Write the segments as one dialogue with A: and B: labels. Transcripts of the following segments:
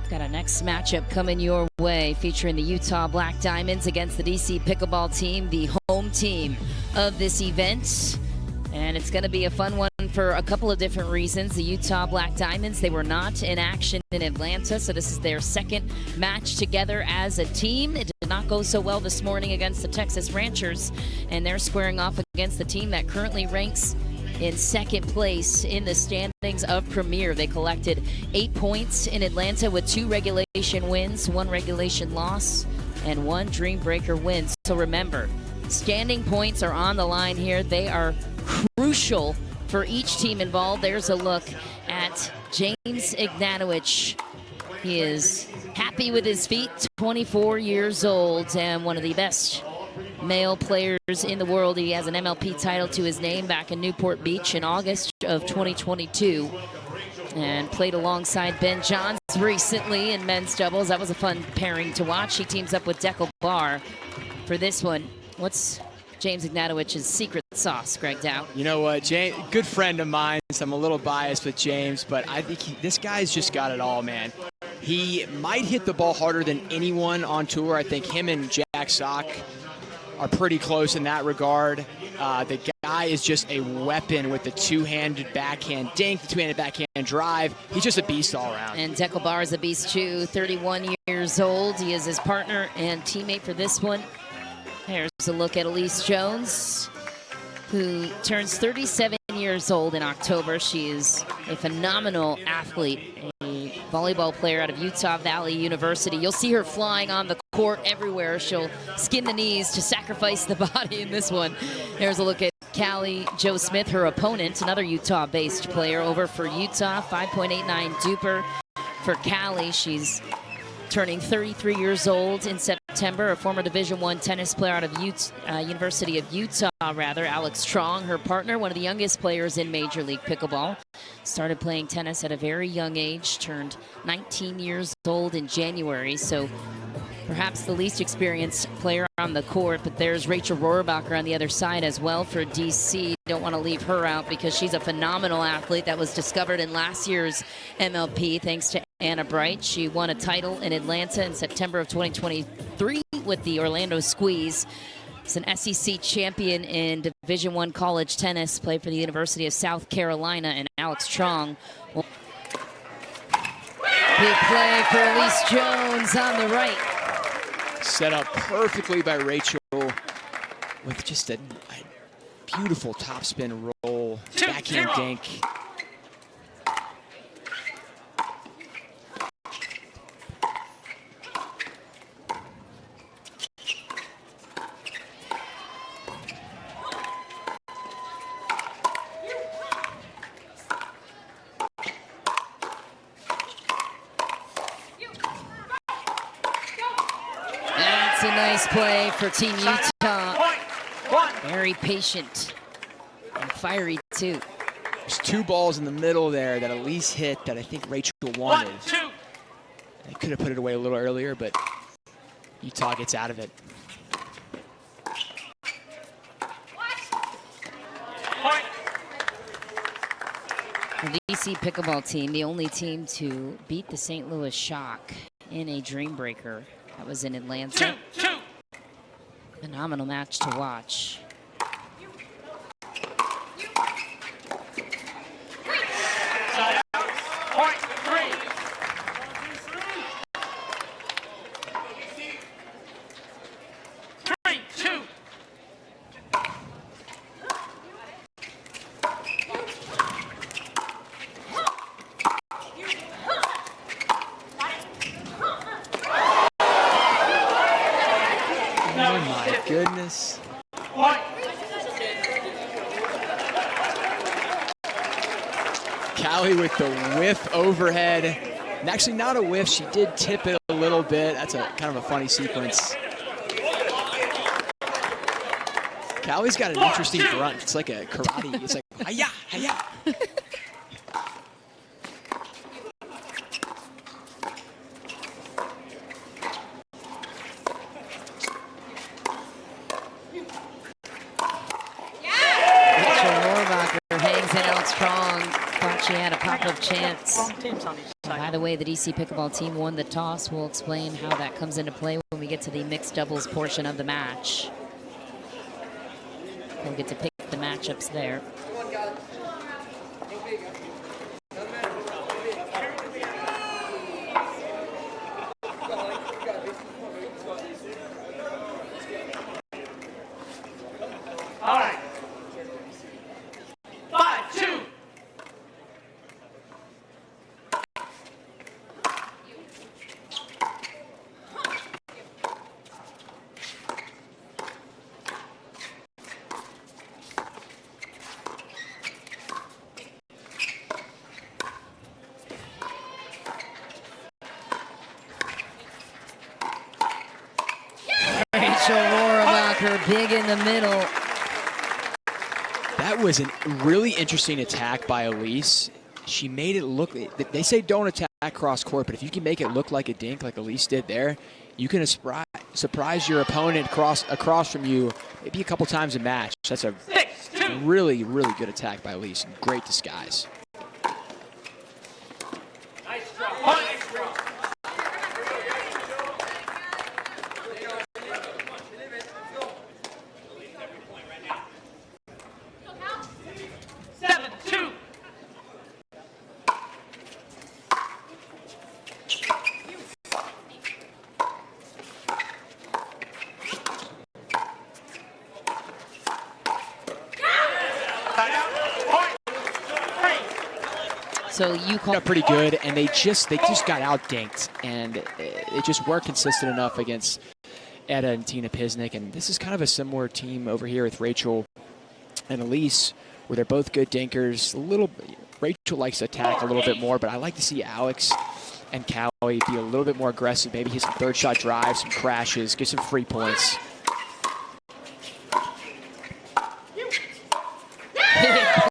A: Got a next matchup coming your way featuring the Utah Black Diamonds against the DC Pickleball team, the home team of this event. And it's going to be a fun one for a couple of different reasons. The Utah Black Diamonds, they were not in action in Atlanta, so this is their second match together as a team. It did not go so well this morning against the Texas Ranchers, and they're squaring off against the team that currently ranks in second place in the standings of Premier. They collected 8 points in Atlanta with 2 regulation wins, 1 regulation loss, and 1 Dream Breaker win. So remember, standing points are on the line here. They are crucial for each team involved. There's a look at James Ignatowicz. He is happy with his feet, 24 years old, and one of the best male players in the world. He has an MLP title to his name back in Newport Beach in August of 2022, and played alongside Ben Johns recently in men's doubles. That was a fun pairing to watch. He teams up with DUPR for this one. What's James Ignatowicz's secret sauce, Greg Dow?
B: You know what, James, good friend of mine, so I'm a little biased with James, but I think this guy's just got it all, man. He might hit the ball harder than anyone on tour. I think him and Jack Sock are pretty close in that regard. The guy is just a weapon with the two-handed backhand dink, the two-handed backhand drive. He's just a beast all around.
A: And DUPR is a beast too, 31 years old. He is his partner and teammate for this one. There's a look at Elise Jones, who turns 37 years old in October. She is a phenomenal athlete, a volleyball player out of Utah Valley University. You'll see her flying on the court everywhere. She'll skin the knees to sacrifice the body in this one. There's a look at Callie Jo Smith, her opponent, another Utah-based player over for Utah, 5.89 DUPR for Callie. She's turning 33 years old in September, a former Division I tennis player out of University of Utah, Alex Trong, her partner, one of the youngest players in Major League Pickleball. Started playing tennis at a very young age, turned 19 years old in January, so perhaps the least experienced player on the court, but there's Rachel Rohrabacher on the other side as well for DC. Don't want to leave her out because she's a phenomenal athlete that was discovered in last year's MLP thanks to Anna Bright. She won a title in Atlanta in September of 2023 with the Orlando Squeeze. She's an SEC champion in Division I college tennis, played for the University of South Carolina, and Alex Trong. Big play for Elise Jones on the right.
B: Set up perfectly by Rachel with just a beautiful topspin roll, backhand dink.
A: That's a nice play for Team Utah. Very patient and fiery too.
B: There's 2 balls in the middle there that Elise hit that I think Rachel wanted. They could have put it away a little earlier, but Utah gets out of it.
A: The DC Pickleball team, the only team to beat the St. Louis Shock in a Dream Breaker. That was in Atlanta. Phenomenal match to watch.
B: Goodness. Callie with the whiff overhead. And actually not a whiff, she did tip it a little bit. That's a kind of a funny sequence. Callie's got an interesting grunt. It's like a karate. It's like, hi-ya, hi-ya.
A: Hangs in out strong. Thought she had a pop-up chance. By the way, the DC Pickleball team won the toss. We'll explain how that comes into play when we get to the mixed doubles portion of the match. We'll get to pick the matchups there.
C: All right. 5-2.
A: Rachel Rohrabacher, big in the middle.
B: That was a really interesting attack by Elise. She made it look, they say don't attack cross court, but if you can make it look like a dink like Elise did there, you can surprise your opponent across from you maybe a couple times a match. That's a really, really good attack by Elise. Great disguise.
C: Nice drop. Nice drop. 7-2.
A: So you call
B: Up pretty good, and they just got out dinked, and it just weren't consistent enough against Etta and Tina Pisnik. And this is kind of a similar team over here with Rachel and Elise, where they're both good dinkers. Rachel likes to attack a little bit more, but I like to see Alex and Callie be a little bit more aggressive. Maybe hit some third shot drives, some crashes, get some free points.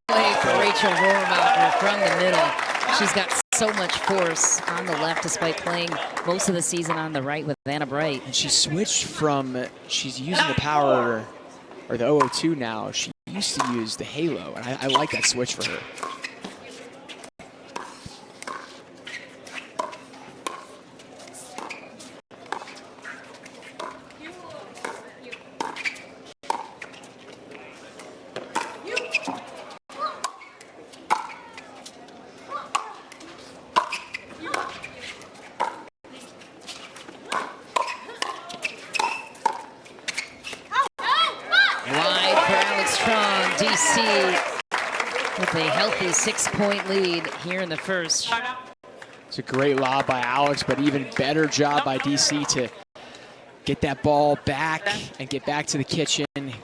A: play for Rachel Rohrabacher from the middle. She's got so much force on the left despite playing most of the season on the right with Vanna Bright.
B: And she switched from, she's using the power, or the 002 now. She used to use the halo, and I like that switch for her.
A: With a healthy 6-point lead here in the first.
B: It's a great lob by Alex, but even better job by DC to get that ball back and get back to the kitchen.
C: 10-4.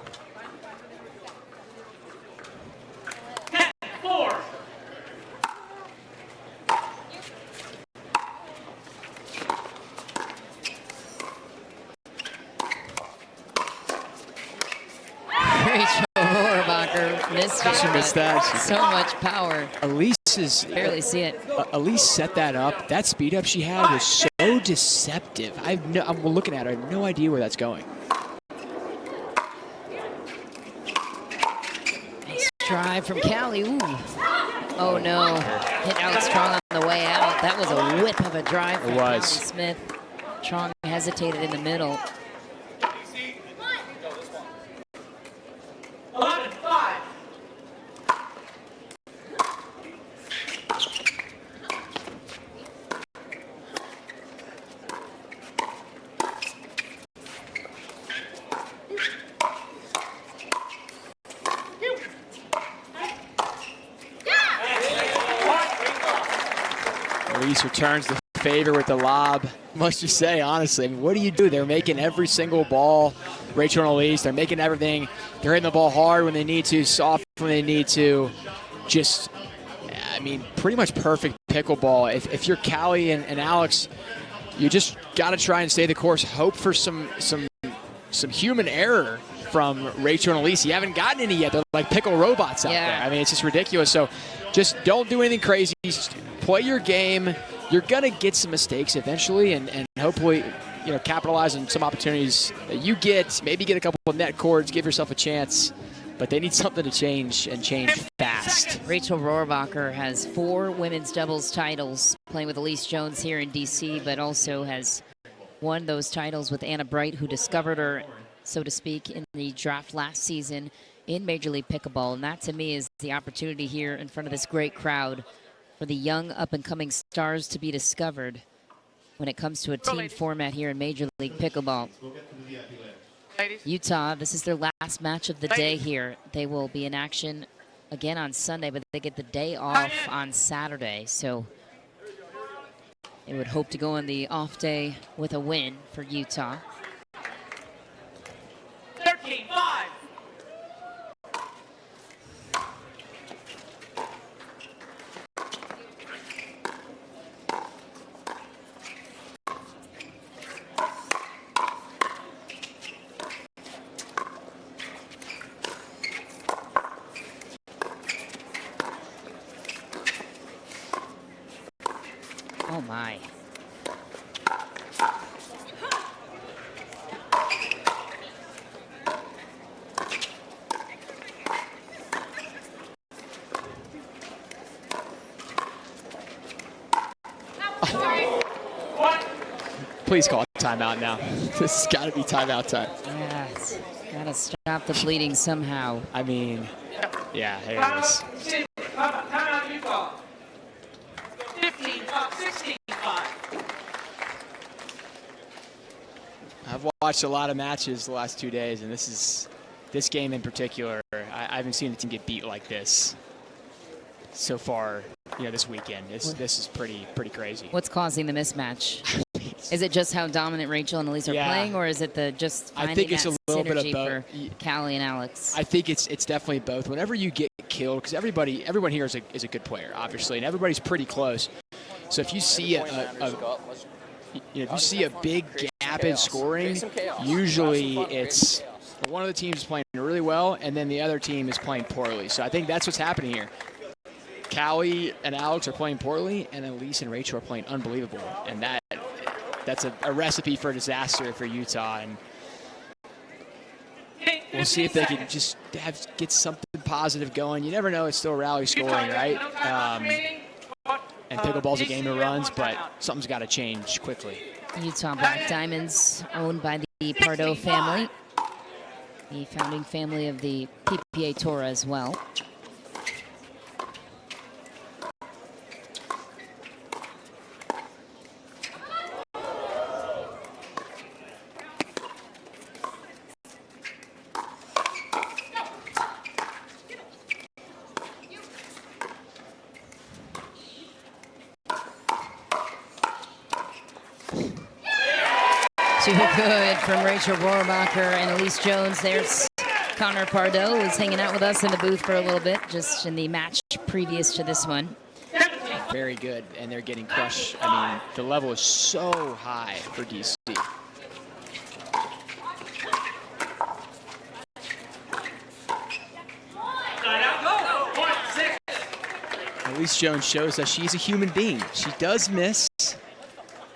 A: Rachel Rohrabacher missed it.
B: She missed that.
A: So much power.
B: Elise
A: Barely see it.
B: Elise set that up. That speed up she had was so deceptive. I'm looking at her. I have no idea where that's going.
A: Nice drive from Callie. Ooh. Oh no. Hit Alex Strong on the way out. That was a whip of a drive from Callie Smith. Strong hesitated in the middle.
C: 11-5.
B: Elise returns the favor with the lob. Must you say, honestly, I mean, what do you do? They're making every single ball. Rachel and Elise, they're making everything. They're hitting the ball hard when they need to, soft when they need to. Just, I mean, pretty much perfect pickleball. If you're Callie and Alex, you just got to try and stay the course. Hope for some human error from Rachel and Elise. You haven't gotten any yet. They're like pickle robots out there. I mean, it's just ridiculous. So just don't do anything crazy. Just play your game. You're going to get some mistakes eventually, and hopefully, you know, capitalize on some opportunities that you get. Maybe get a couple of net cords, give yourself a chance. but they need something to change and change fast.
A: Rachel Rohrabacher has 4 women's doubles titles, playing with Elise Jones here in DC, but also has won those titles with Anna Bright, who discovered her, so to speak, in the draft last season in Major League Pickleball. And that, to me, is the opportunity here in front of this great crowd for the young up-and-coming stars to be discovered when it comes to a team format here in Major League Pickleball. Utah, this is their last match of the day here. They will be in action again on Sunday, but they get the day off on Saturday. So they would hope to go on the off day with a win for Utah.
C: 13-5.
A: Oh my.
B: Please call timeout now. This has got to be timeout time.
A: Yes, gotta stop the bleeding somehow.
B: I mean, yeah, here it is.
C: Timeout, Utah. 15-5, 16-5.
B: I've watched a lot of matches the last 2 days, and this game in particular, I haven't seen a team get beat like this so far. This weekend. This is pretty crazy.
A: What's causing the mismatch? Is it just how dominant Rachel and Elise are playing, or is it just finding
B: I think it's
A: that
B: a little bit of
A: synergy
B: both.
A: for Callie and Alex?
B: I think it's definitely both. Whenever you get killed, because everyone here is a good player, obviously, and everybody's pretty close. So if you see if you see a big gap in scoring, usually it's one of the teams is playing really well, and then the other team is playing poorly. So I think that's what's happening here. Callie and Alex are playing poorly, and Elise and Rachel are playing unbelievable, and that's a recipe for disaster for Utah. And we'll see if they can just get something positive going. You never know; it's still rally scoring, right? And pickleball's a game of runs, but something's got to change quickly.
A: Utah Black Diamonds, owned by the Pardo family, the founding family of the PPA Tour as well. Too good from Rachel Rohrabacher and Elise Jones. There's Connor Pardo, who's hanging out with us in the booth for a little bit, just in the match previous to this one.
B: Very good, and they're getting crushed. I mean, the level is so high for DC. Elise Jones shows that she's a human being. She does miss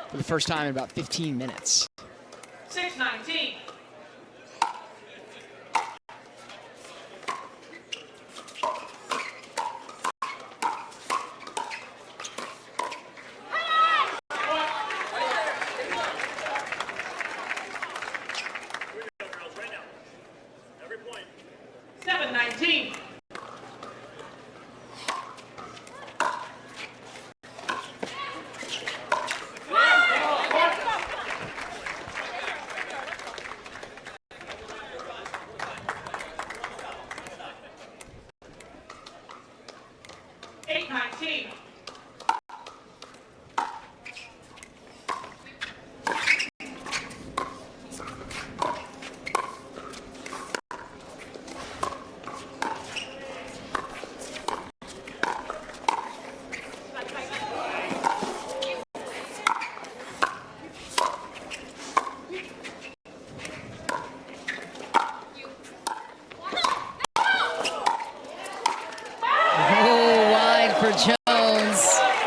B: for the first time in about 15 minutes.
C: 6-19.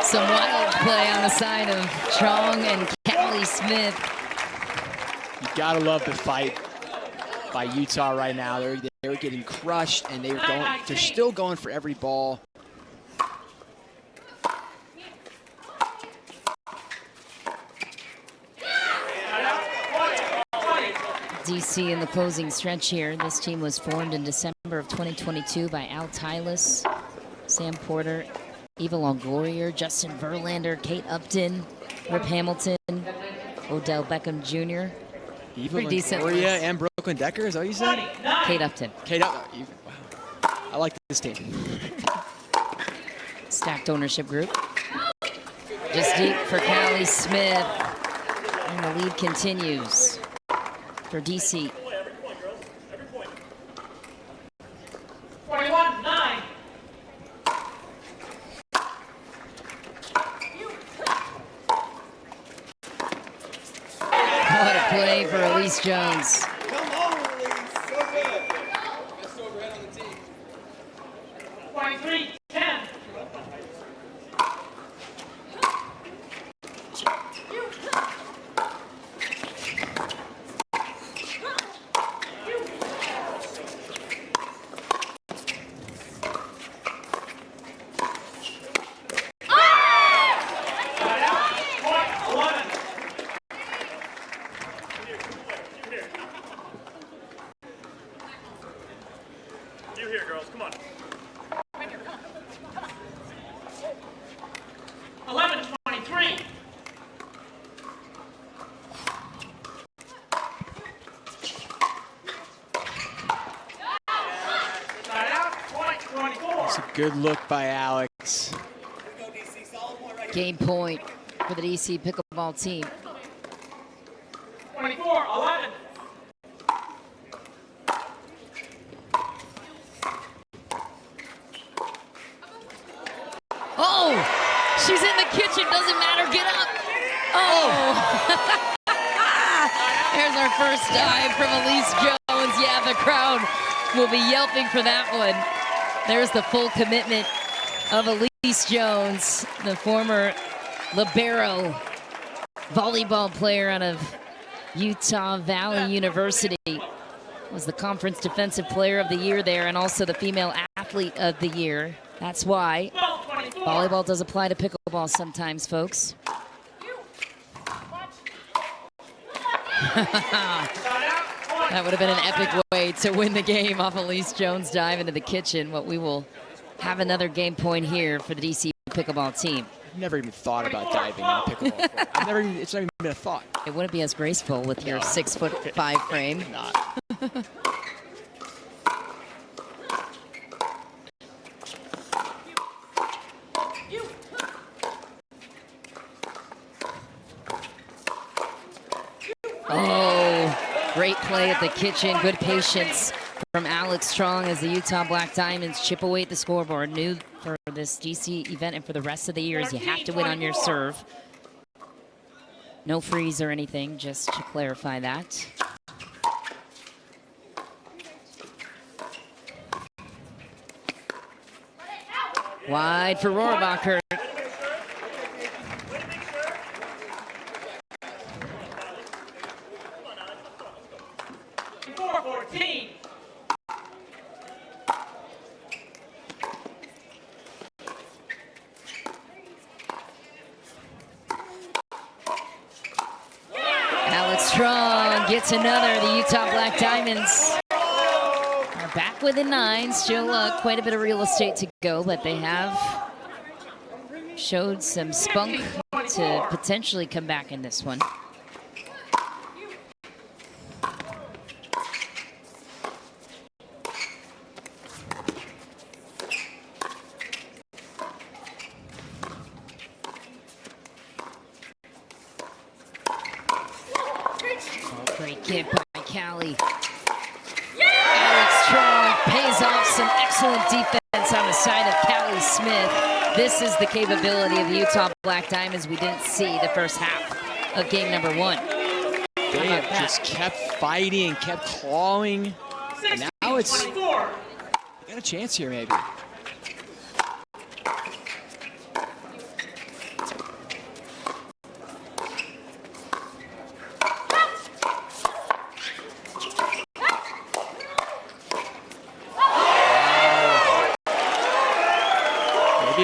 A: Some wild play on the side of Chong and Callie Smith.
B: You gotta love the fight by Utah right now. They're They were getting crushed, and they're still going for every ball.
A: DC in the closing stretch here. This team was formed in December of 2022 by Al Tylis, Sam Porter, Eva Longoria, Justin Verlander, Kate Upton, Rip Hamilton, Odell Beckham Jr.
B: Eva Longoria and Brooklyn Decker, is that what you said?
A: Kate Upton.
B: Kate Upton. Wow. I like this team.
A: Stacked ownership group. Just deep for Callie Smith. And the lead continues for DC.
C: 21-9.
A: What a play for Elise Jones.
D: Come on, Elise. So good.
E: Best overhead on the team.
C: 23-10.
F: You here, girls. Come on.
C: 11-23. Side out, point 24.
B: It's a good look by Alex.
A: Game point for the DC pickleball team.
C: 24-11.
A: Oh, she's in the kitchen, doesn't matter, get up. Oh. There's our first dive from Elise Jones. Yeah, the crowd will be yelping for that one. There's the full commitment of Elise Jones, the former libero volleyball player out of Utah Valley University. Was the conference defensive player of the year there and also the female athlete of the year. That's why
C: 12-24.
A: volleyball does apply to pickleball sometimes, folks. That would have been an epic way to win the game off Elise Jones' dive into the kitchen. But we will have another game point here for the DC pickleball team.
B: I've never even thought about diving in a pickleball court. It's not even been a thought.
A: It wouldn't be as graceful with your 6'5" frame.
B: Not.
A: Oh, great play at the kitchen. Good patience from Alex Strong as the Utah Black Diamonds chip away at the scoreboard. New for this DC event and for the rest of the year is you have to win on your serve. No freeze or anything, just to clarify that. Wide for Rohrabacher. Alex Strong gets another. The Utah Black Diamonds are back within 9. Still quite a bit of real estate to go, but they have showed some spunk to potentially come back in this one. Great give by Callie. Alex Strong pays off some excellent defense on the side of Callie Smith. This is the capability of the Utah Black Diamonds we didn't see the first half of game number 1.
B: They have just kept fighting, kept clawing. And now it's, they got a chance here maybe.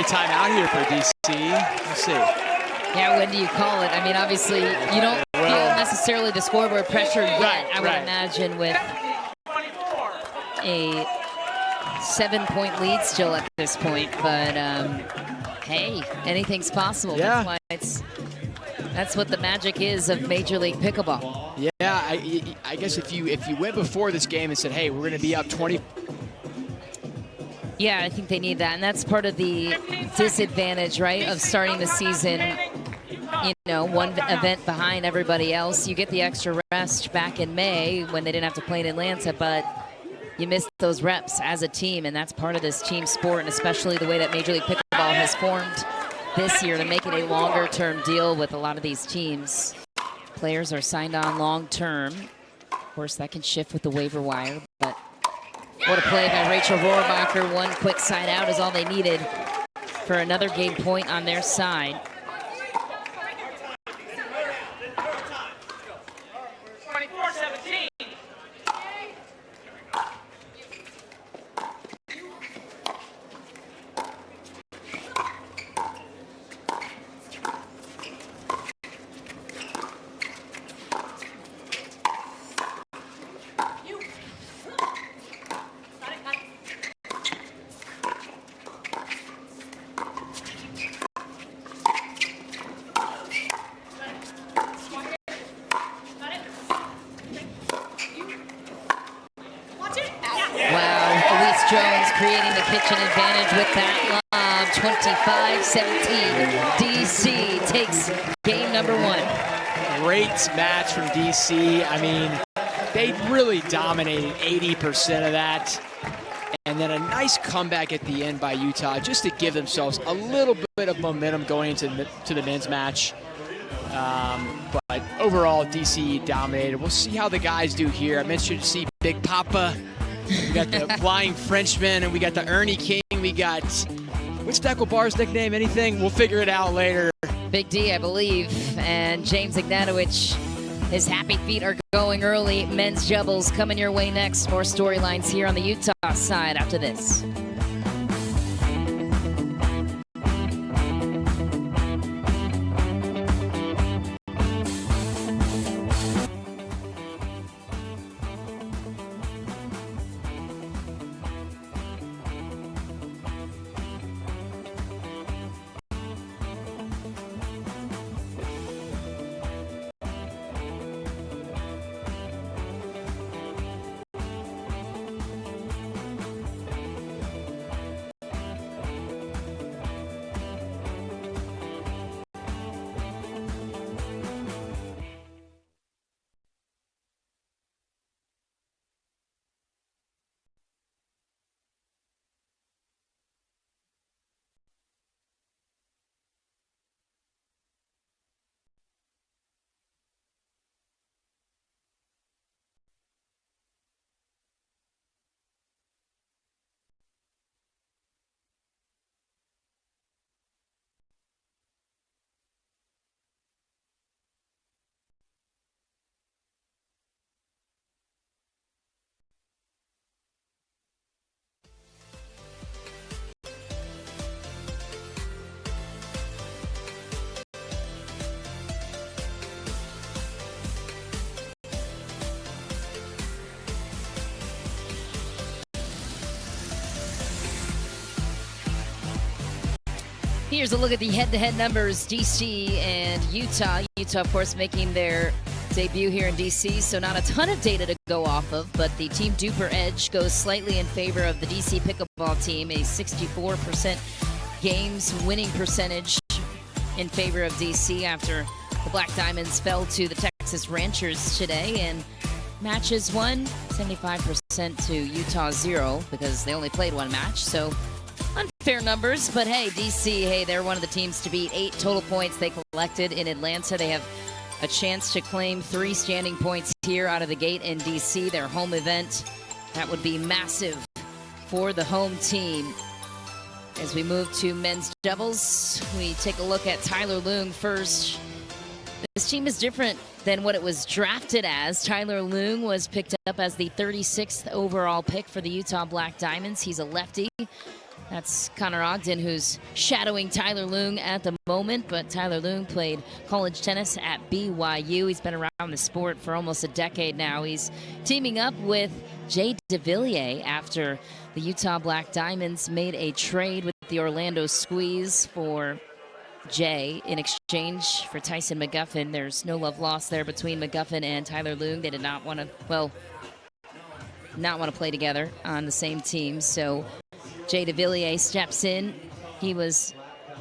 B: timeout here for DC. Let's see.
A: Yeah, when do you call it? I mean, obviously, you don't feel necessarily the scoreboard pressure yet, I would imagine, with a 7-point lead still at this point. But, hey, anything's possible.
B: Yeah.
A: That's what the magic is of Major League Pickleball.
B: Yeah, I guess if you went before this game and said, hey, we're going to be up 20.
A: Yeah, I think they need that, and that's part of the disadvantage, right, of starting the season, you know, one event behind everybody else. You get the extra rest back in May when they didn't have to play in Atlanta, but you missed those reps as a team, and that's part of this team sport, and especially the way that Major League Pickleball has formed this year to make it a longer-term deal with a lot of these teams. Players are signed on long-term. Of course, that can shift with the waiver wire, but what a play by Rachel Rohrbacher. One quick side out is all they needed for another game point on their side.
C: 24-17.
A: Creating the kitchen advantage with that lob. 25-17. DC takes game number one.
B: Great match from DC. I mean, they really dominated 80% of that. And then a nice comeback at the end by Utah just to give themselves a little bit of momentum going into the men's match. But overall, DC dominated. We'll see how the guys do here. I mentioned to see Big Papa. We got the Flying Frenchman, and we got the Ernie King. We got, what's Deckelbar's nickname? Anything? We'll figure it out later.
A: Big D, I believe, and James Ignatowicz. His happy feet are going early. Men's doubles coming your way next. More storylines here on the Utah side after this. Here's a look at the head-to-head numbers, DC and Utah. Utah, of course, making their debut here in DC, so not a ton of data to go off of, but the Team DUPR edge goes slightly in favor of the DC Pickleball team, a 64% games winning percentage in favor of DC after the Black Diamonds fell to the Texas Ranchers today, and matches won 75% to Utah 0 because they only played one match, so unfair numbers, but hey, DC, hey, they're one of the teams to beat. 8 total points they collected in Atlanta. They have a chance to claim 3 standing points here out of the gate in DC, their home event. That would be massive for the home team. As we move to men's doubles, we take a look at Tyler Leung first. This team is different than what it was drafted as. Tyler Leung was picked up as the 36th overall pick for the Utah Black Diamonds. He's a lefty. That's Connor Ogden, who's shadowing Tyler Leung at the moment, but Tyler Leung played college tennis at BYU. He's been around the sport for almost a decade now. He's teaming up with Jay DeVilliers after the Utah Black Diamonds made a trade with the Orlando Squeeze for Jay in exchange for Tyson McGuffin. There's no love lost there between McGuffin and Tyler Leung. They did not want to, well, not want to play together on the same team, so Jay DeVilliers steps in. He was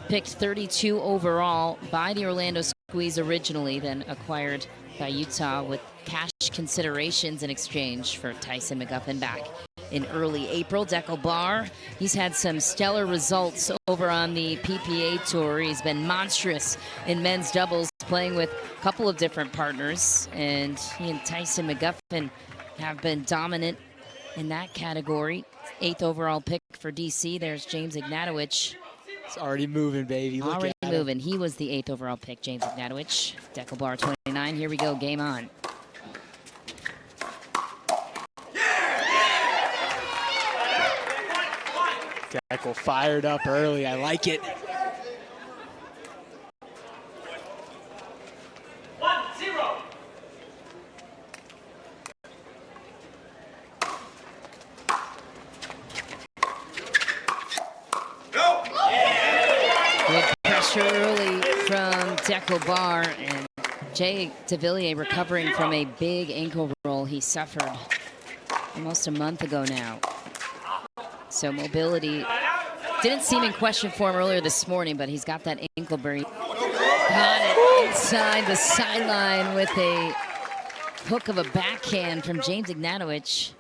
A: picked 32 overall by the Orlando Squeeze originally, then acquired by Utah with cash considerations in exchange for Tyson McGuffin back in early April. Dekel Bar, he's had some stellar results over on the PPA Tour. He's been monstrous in men's doubles, playing with a couple of different partners, and he and Tyson McGuffin have been dominant in that category. 8th overall pick for DC. There's James Ignatowicz.
B: It's already moving, baby. Look
A: Already
B: at
A: moving. He was the 8th overall pick, James Ignatowicz. Dekel Bar 29. Here we go. Game on.
B: Dekel fired up early. I like it.
C: 1-0.
A: Good pressure early from Dekel Bar, and Jay DeVilliers recovering from a big ankle roll he suffered almost a month ago now. So mobility didn't seem in question for him earlier this morning, but he's got that ankle brace. Got it inside the sideline with a hook of a backhand from James Ignatowicz.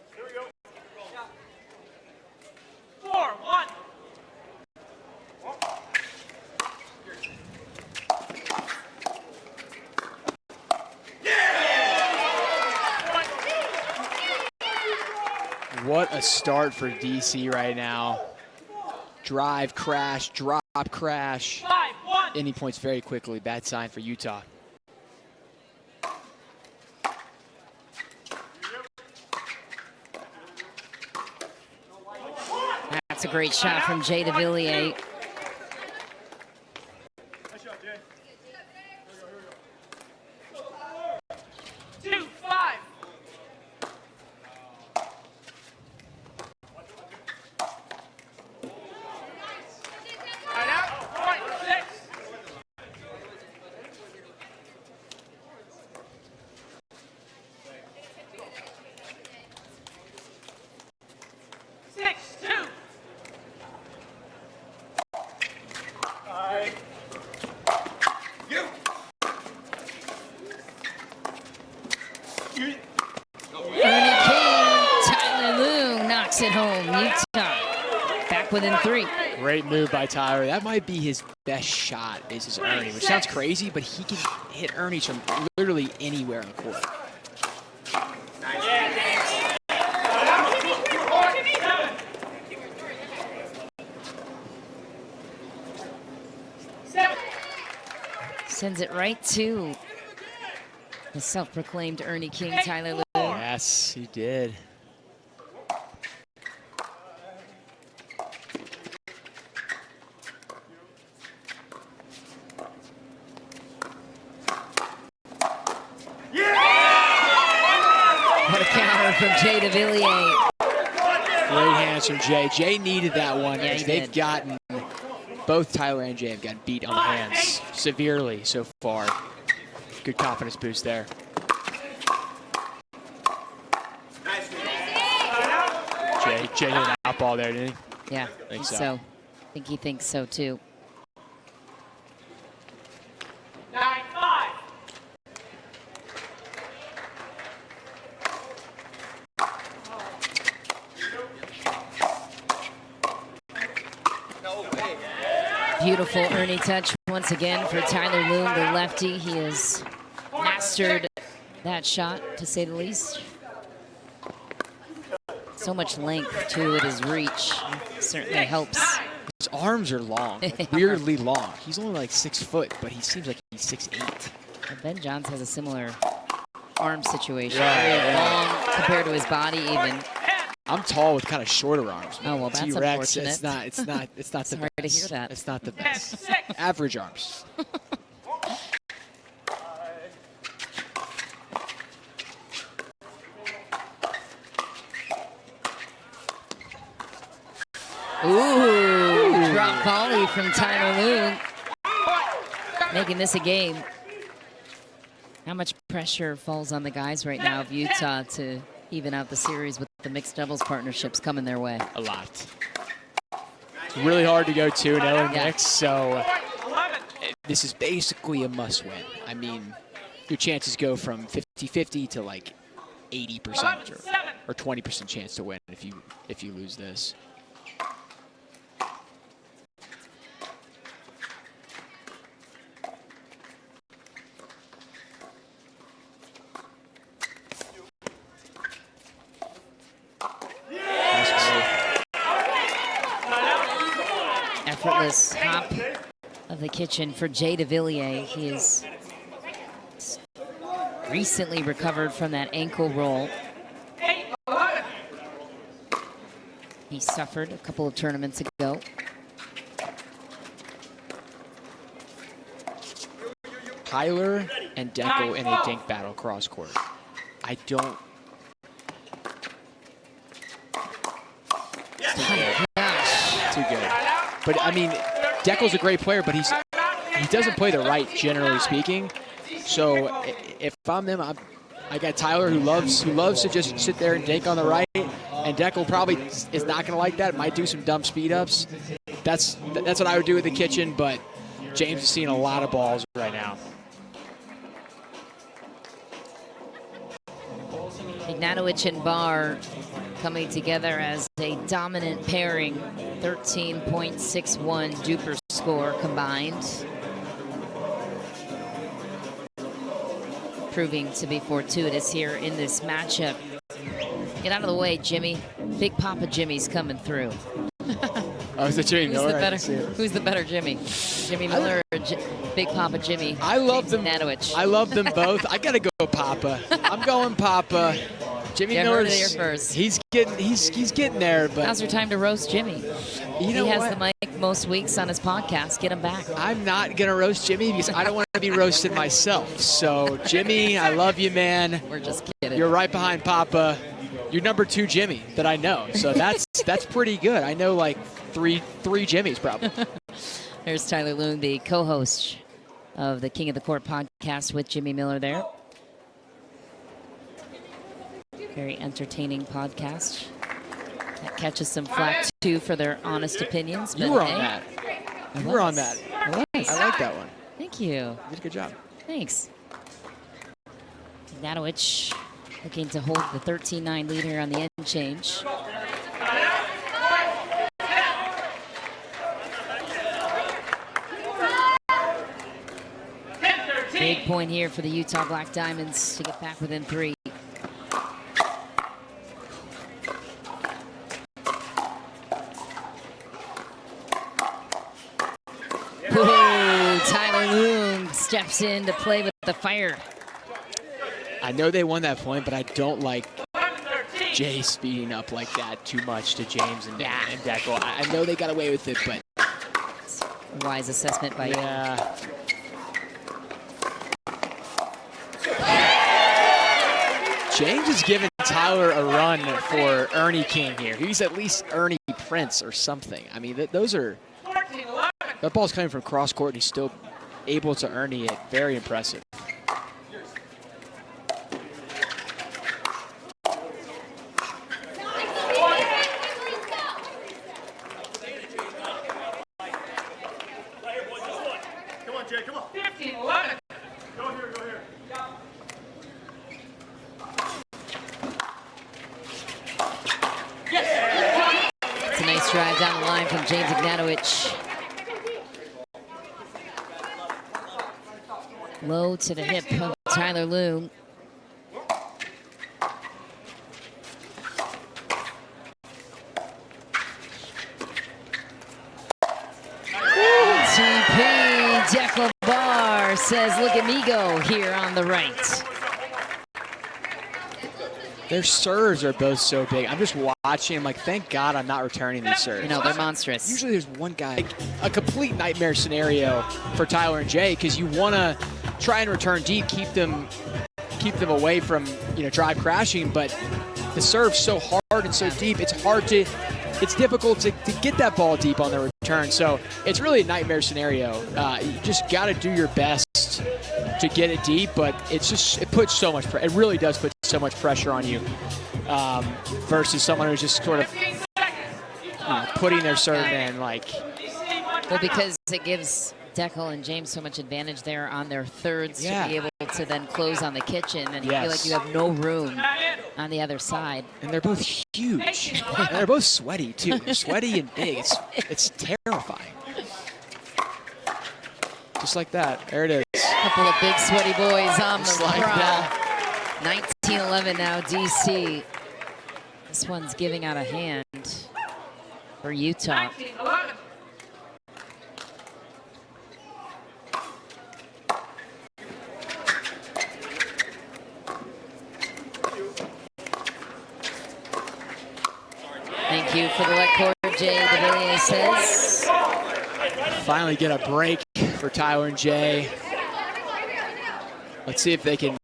C: 4-1.
B: What a start for DC right now. Drive, crash, drop, crash.
C: 5-1.
B: Any points very quickly. Bad sign for Utah.
A: That's a great shot from Jay DeVilliers.
F: Nice shot, Jay.
C: 2-5. Right out. Point 6.
A: At home, Utah back within 3.
B: Great move by Tyler. That might be his best shot, is his Ernie, which sounds crazy, but he can hit Ernies from literally anywhere on the court.
A: Sends it right to the self-proclaimed Ernie King, Tyler Leung.
B: Yes, he did.
A: What a counter from Jay DeVilliers.
B: Great hands from Jay. Jay needed that one
A: Yeah,
B: because
A: he
B: they've
A: did.
B: gotten, both Tyler and Jay have gotten beat on the hands severely so far. Good confidence boost there. Jay hit an out ball there, didn't he?
A: Yeah,
B: I think
A: so.
B: so.
A: I think he thinks so too.
C: 9-5.
A: Beautiful Ernie touch once again for Tyler Leung, the lefty. He has mastered that shot, to say the least. So much length, too, at his reach. Certainly helps.
B: His arms are long, like weirdly long. He's only like 6 foot, but he seems like he's 6'8".
A: Ben Johns has a similar arm situation.
B: Yeah,
A: Very
B: yeah.
A: long compared to his body even.
B: I'm tall with kind of shorter arms.
A: Oh, well, that's
B: T-Rex,
A: unfortunate.
B: it's not the best.
A: Sorry to hear that.
B: It's not the best. Average arms.
A: Ooh, drop volley from Tyler Loon, making this a game. How much pressure falls on the guys right now of Utah to even out the series with the mixed doubles partnerships coming their way?
B: A lot. It's really hard to go 2-0 mix, so this is basically a must-win. I mean, your chances go from 50-50 to like 80% or 20% chance to win if you lose this.
A: Effortless top of the kitchen for Jay DeVilliers. He is recently recovered from that ankle roll. He suffered a couple of tournaments ago.
B: Tyler and Deco in a dink battle cross court. I don't. Too good. But I mean, Deco's a great player, but he doesn't play the right, generally speaking. So if I'm them, I got Tyler who loves to just sit there and dink on the right, and Deco probably is not going to like that. Might do some dumb speed ups. That's what I would do with the kitchen. But James is seeing a lot of balls right now.
A: Ignatowicz and Barr coming together as a dominant pairing. 13.61 DUPR score combined. Proving to be fortuitous here in this matchup. Get out of the way, Jimmy. Big Papa Jimmy's coming through.
B: Oh, is it Jimmy Miller?
A: Who's the better Jimmy? Jimmy Miller or Big Papa Jimmy?
B: I love them.
A: Ignatowicz.
B: I love them both. I gotta go Papa. I'm going Papa. Jimmy Miller's
A: here first.
B: He's getting there, but
A: now's your time to roast Jimmy.
B: You know
A: he has
B: what?
A: the mic most weeks on his podcast. Get him back.
B: I'm not gonna roast Jimmy because I don't want to be roasted myself. So Jimmy, I love you, man.
A: We're just kidding.
B: You're right behind Papa. You're number 2 Jimmy that I know. So that's pretty good. I know like three Jimmys probably.
A: There's Tyler Loon, the co-host of the King of the Court podcast with Jimmy Miller there. Very entertaining podcast that catches some flack too for their honest opinions.
B: You were on that. You were on that.
A: I was.
B: I like that one.
A: Thank you.
B: You did a good job.
A: Thanks. Ignatowicz looking to hold the 13-9 lead here on the end change. Big point here for the Utah Black Diamonds to get back within 3. Ooh, Tyler Loon steps in to play with the fire.
B: I know they won that point, but I don't like Jay speeding up like that too much to James and Deco. I know they got away with it, but
A: it's a wise assessment by you.
B: Yeah. James is giving Tyler a run for Ernie King here. He's at least Ernie Prince or something. I mean, those are. That ball's coming from cross court, and he's still able to Ernie it. Very impressive.
F: Come on, Jay, come on.
C: 15-11.
F: Go here, go here.
A: It's a nice drive down the line from James Ignatowicz. Low to the hip of Tyler Loon. TP Declan Barr says, look at me go here on the right.
B: Their serves are both so big. I'm just watching. I'm like, thank God I'm not returning these serves.
A: You know, they're monstrous.
B: Usually there's one guy. Like, a complete nightmare scenario for Tyler and Jay because you want to try and return deep, keep them away from, you know, drive crashing, but the serve's so hard and so deep, it's difficult to get that ball deep on the return. So it's really a nightmare scenario. You just got to do your best to get it deep, but it puts so much it really does put so much pressure on you versus someone who's just sort of putting their serve in, like.
A: Well, because it gives Dekel and James so much advantage there on their thirds to be able to then close on the kitchen, and you feel like you have no room on the other side.
B: And they're both huge. And they're both sweaty too. They're sweaty and big. It's terrifying. Just like that. There it is.
A: Couple of big sweaty boys on the
B: like
A: prowl. 19-11 now, DC. This one's giving out a hand for Utah.
C: 19-11.
A: Thank you for the wet court, Jay DeVilliers says.
B: Finally get a break for Tyler and Jay. Let's see if they can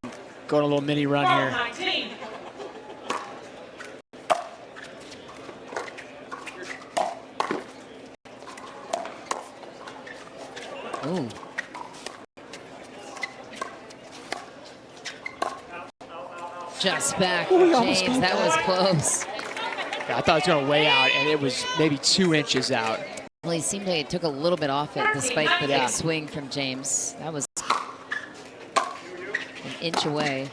B: go on a little mini run here.
C: 19.
A: Ooh. Just back for James. That was close.
B: Yeah, I thought it was going to way out, and it was maybe 2 inches out.
A: Well, he seemed like it took a little bit off it, despite the big swing from James. That was an inch away.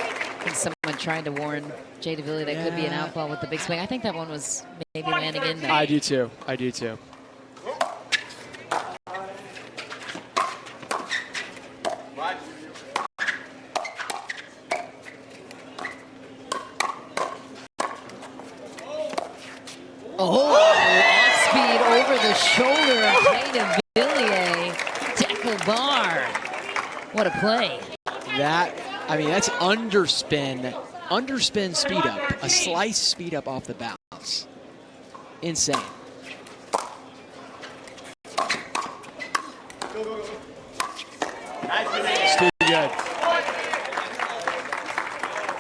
A: I think someone tried to warn Jay DeVilliers that could be an out ball with the big swing. I think that one was maybe landing in there.
B: I do too. I do too.
A: Oh, off speed over the shoulder of Jay DeVilliers. Dekel bar. What a play.
B: I mean, that's underspin speed up. A slice speed up off the bounce. Insane. It's too good.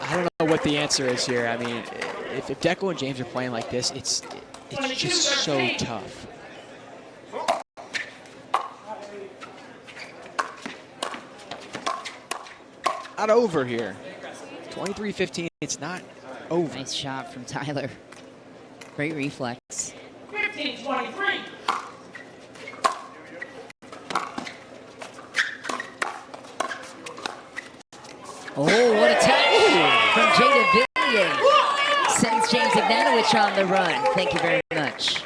B: I don't know what the answer is here. I mean, if Dekel and James are playing like this, it's just so tough. Not over here. 23-15, it's not over.
A: Nice shot from Tyler. Great reflex.
C: 15-23.
A: Oh, what a touch from Jay DeVilliers. Sends James Ignatowicz on the run. Thank you very much.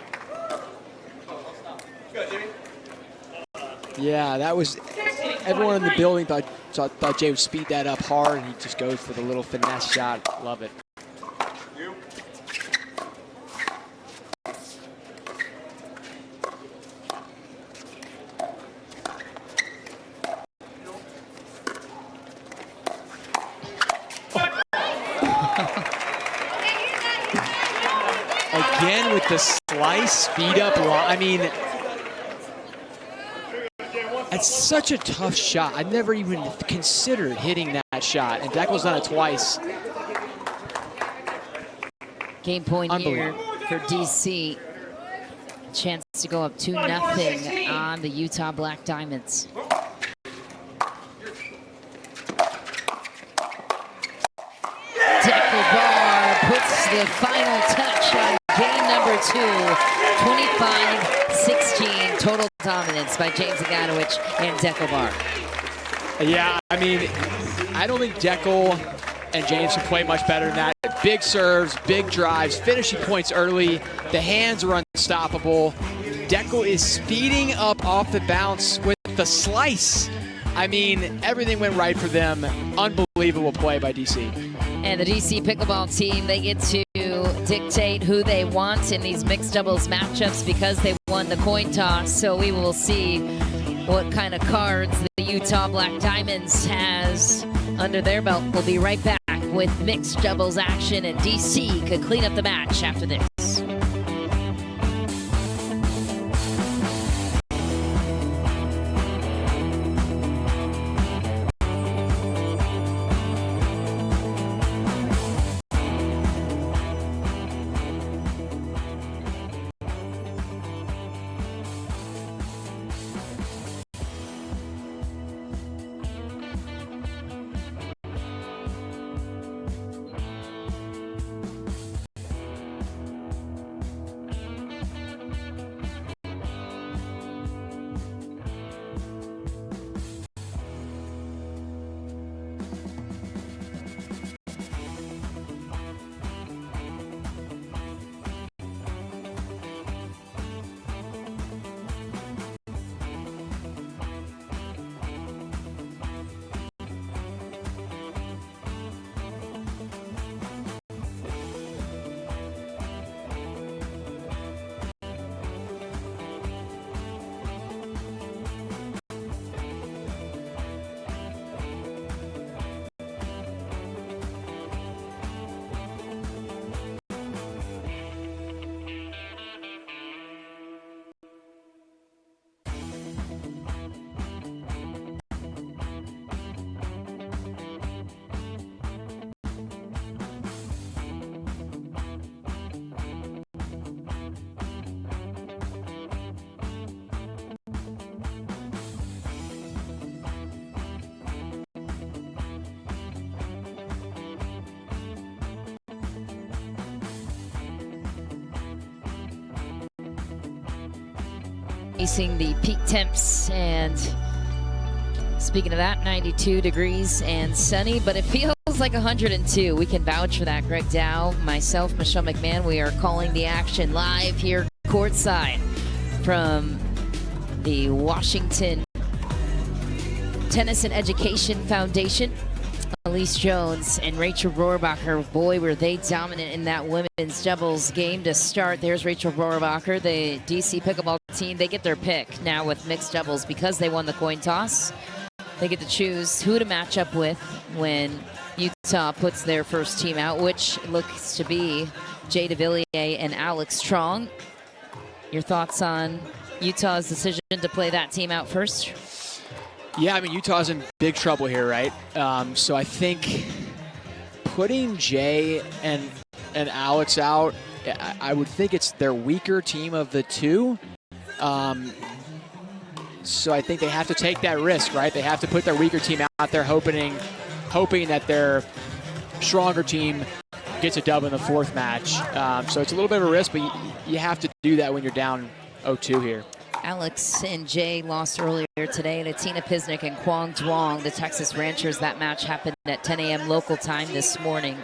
B: Yeah, that was, everyone in the building thought Jay would speed that up hard, and he just goes for the little finesse shot. Love it. Again with the slice, speed up. I mean, it's such a tough shot. I never even considered hitting that shot, and Dekel's done it twice.
A: Game point here for DC. Chance to go up 2-0 on the Utah Black Diamonds. Dekel bar puts the final touch on game number 2. 25-16 total dominance by James Ignatowicz and Dekel bar.
B: Yeah, I mean, I don't think Dekel and James can play much better than that. Big serves, big drives, finishing points early. The hands are unstoppable. Dekel is speeding up off the bounce with the slice. I mean, everything went right for them. Unbelievable play by DC.
A: And the DC Pickleball team, they get to dictate who they want in these mixed doubles matchups because they won the coin toss. So we will see what kind of cards the Utah Black Diamonds has under their belt. We'll be right back with mixed doubles action, and DC could clean up the match after this. Facing the peak temps, and speaking of that, 92 degrees and sunny, but it feels like 102. We can vouch for that. Greg Dow, myself, Michelle McMahon, we are calling the action live here courtside from the Washington Tennis and Education Foundation. Elise Jones and Rachel Rohrbacher, boy, were they dominant in that women's doubles game to start. There's Rachel Rohrbacher, the DC Pickleball team. They get their pick now with mixed doubles because they won the coin toss. They get to choose who to match up with when Utah puts their first team out, which looks to be Jay DeVilliers and Alex Strong. Your thoughts on Utah's decision to play that team out first?
B: Yeah, I mean, Utah's in big trouble here, right? So I think putting Jay and Alex out, I would think it's their weaker team of the two. So I think they have to take that risk, right? They have to put their weaker team out there, hoping that their stronger team gets a dub in the fourth match. So it's a little bit of a risk, but you have to do that when you're down 0-2 here.
A: Alex and Jay lost earlier today to Tina Pisnik and Kwang Duong, the Texas Ranchers. That match happened at 10 a.m. local time this morning.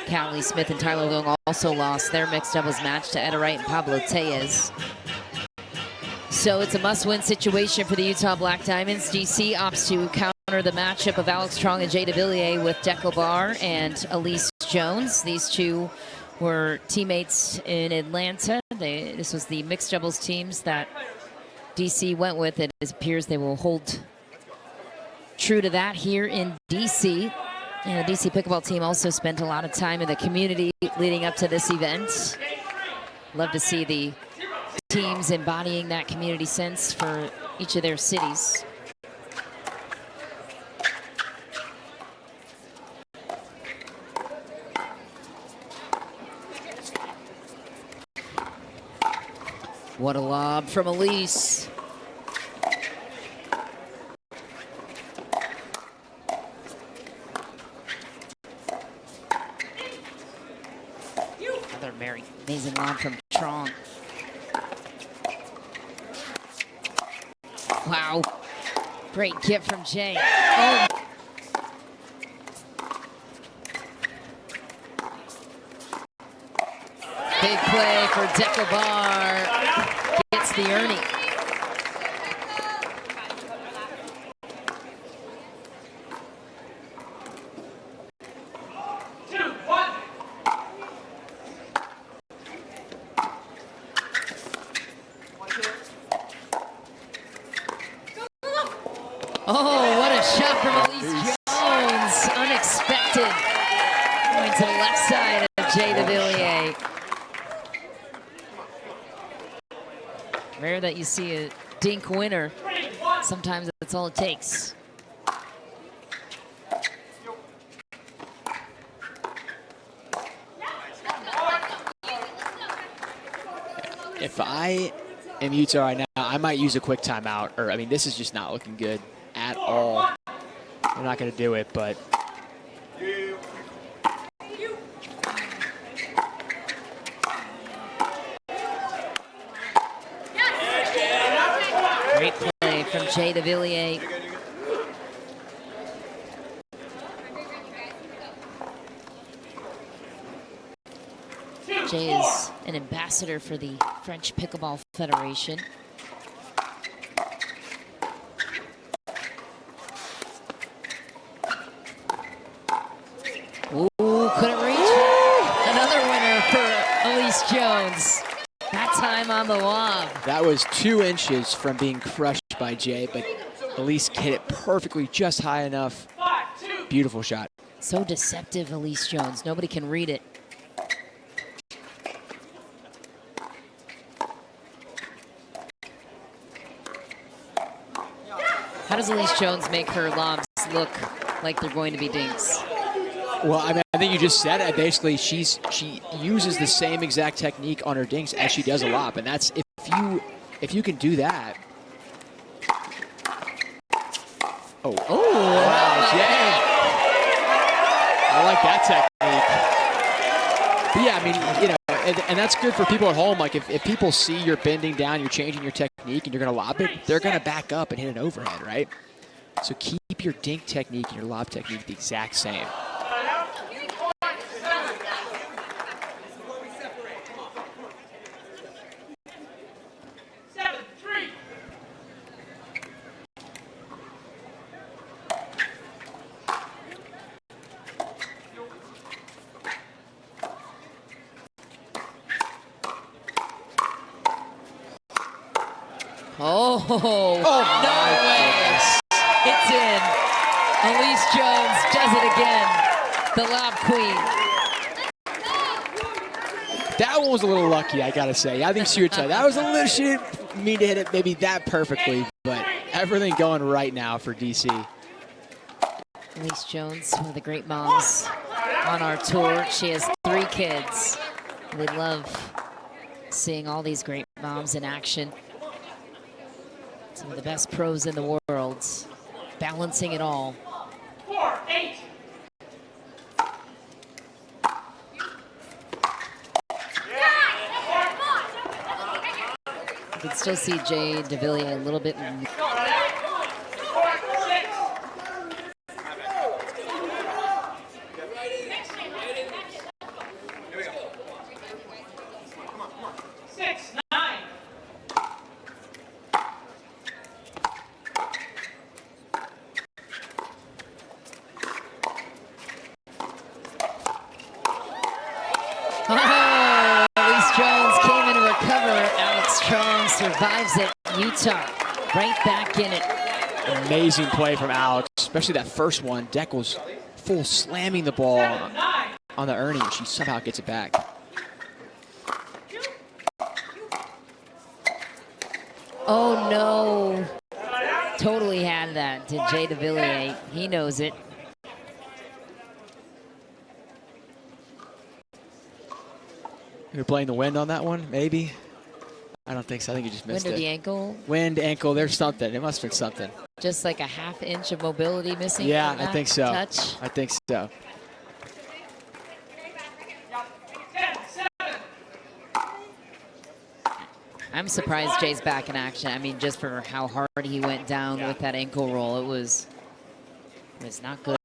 A: Callie Smith and Tyler Leung also lost their mixed doubles match to Etta Wright and Pablo Tellez. So it's a must-win situation for the Utah Black Diamonds. DC opts to counter the matchup of Alex Strong and Jay DeVilliers with Deco Barr and Elise Jones. These two were teammates in Atlanta. This was the mixed doubles teams that DC went with. It appears they will hold true to that here in DC. And the DC Pickleball team also spent a lot of time in the community leading up to this event. Love to see the teams embodying that community sense for each of their cities. What a lob from Elise. Another very amazing lob from Trong. Wow. Great gift from Jay. Oh. Big play for Deco Barr. Gets the Ernie. Oh, what a shot from Elise Jones. Unexpected. Going to the left side of Jay DeVilliers. Rare that you see a dink winner. Sometimes that's all it takes.
B: If I am Utah right now, I might use a quick timeout. Or I mean, this is just not looking good at all. I'm not going to do it, but.
A: Great play from Jay DeVilliers. Jay is an ambassador for the French Pickleball Federation. Ooh, couldn't reach. Another winner for Elise Jones. That time on the lob.
B: That was 2 inches from being crushed by Jay, but Elise hit it perfectly, just high enough. Beautiful shot.
A: So deceptive, Elise Jones. Nobody can read it. How does Elise Jones make her lobs look like they're going to be dinks?
B: Well, I mean, I think you just said it. Basically, she uses the same exact technique on her dinks as she does a lob, and that's if you can do that. Oh, wow, Jay! I like that technique. But yeah, I mean, you know, and that's good for people at home. Like if people see you're bending down, you're changing your technique, and you're going to lob it, they're going to back up and hit an overhead, right? So keep your dink technique and your lob technique the exact same.
A: Oh, no way. It's in. Elise Jones does it again. The lob queen.
B: That one was a little lucky, I gotta say. I think she would tell. That was a little, she didn't mean to hit it maybe that perfectly, but everything going right now for DC.
A: Elise Jones, one of the great moms on our tour. She has 3 kids. We love seeing all these great moms in action. Some of the best pros in the world, balancing it all.
C: 4-8.
A: You can still see Jay DeVilliers a little bit. Survives it. Utah right back in it.
B: Amazing play from Alex, especially that first one. Deck was full slamming the ball on the earning. She somehow gets it back.
A: Oh no. Totally had that. Did Jay DeVilliers. He knows it.
B: You're playing the wind on that one, maybe? I don't think so. I think you just missed it.
A: Wind or the ankle?
B: Wind, ankle, there's something. It must have been something.
A: Just like a ½ inch of mobility missing?
B: Yeah,
A: from
B: I
A: that
B: think so.
A: touch?
B: I think so.
A: I'm surprised Jay's back in action. I mean, just for how hard he went down with that ankle roll, it was not good.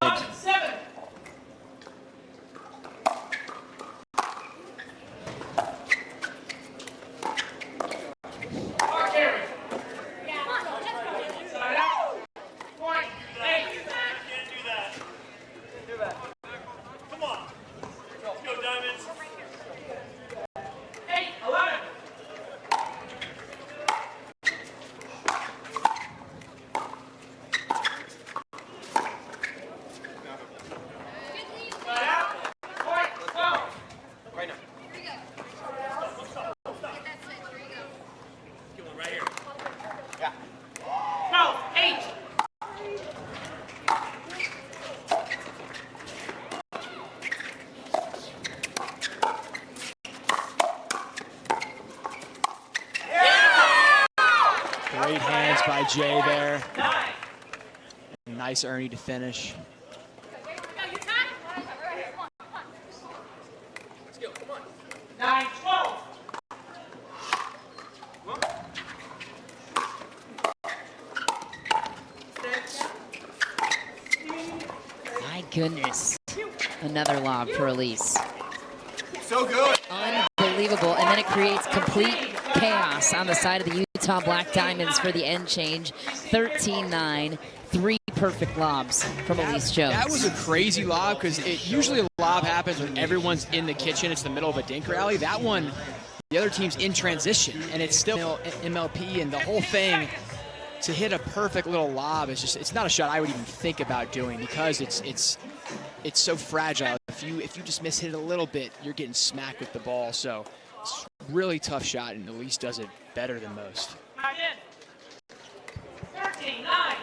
B: Nice by Jay there. Nice Ernie to finish.
E: Let's go, come on.
C: 9-12.
A: My goodness. Another lob for Elise.
D: So good.
A: Unbelievable. And then it creates complete chaos on the side of the Utah Black Diamonds for the end change. 13-9. 3 perfect lobs from Elise Jones.
B: That was a crazy lob because usually a lob happens when everyone's in the kitchen. It's the middle of a dink rally. That one, the other team's in transition, and it's still MLP, and the whole thing to hit a perfect little lob is just—it's not a shot I would even think about doing because it's so fragile. If you just miss hit it a little bit, you're getting smacked with the ball. So it's a really tough shot, and Elise does it better than most.
C: 13-9.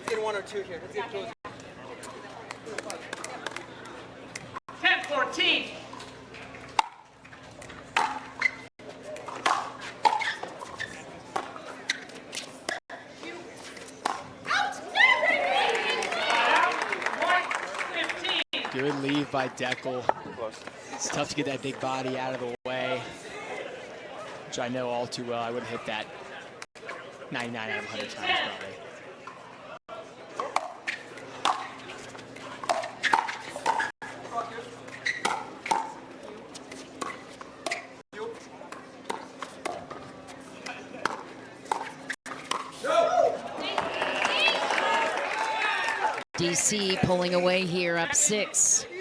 E: Get 1 or 2 here. Let's get closer.
C: 10-14.
B: Good leave by Deckel. It's tough to get that big body out of the way, which I know all too well. I would have hit that 99 out of 100 times probably.
A: DC pulling away here, up 6. We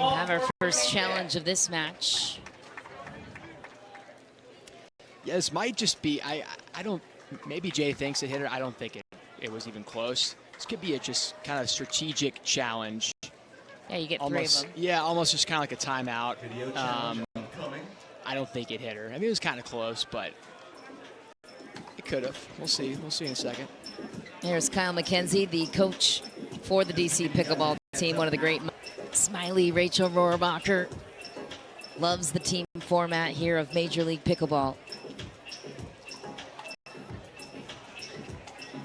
A: have our first challenge of this match.
B: Yeah, this might just be, I don't, maybe Jay thinks it hit her. I don't think it was even close. This could be a just kind of strategic challenge.
A: Yeah, you get
B: Almost,
A: 3 of them.
B: yeah, almost just kind of like a timeout. I don't think it hit her. I mean, it was kind of close, but it could have. We'll see. We'll see in a second.
A: Here's Kyle McKenzie, the coach for the DC Pickleball team, one of the great. Smiley Rachel Rohrbacher loves the team format here of Major League Pickleball.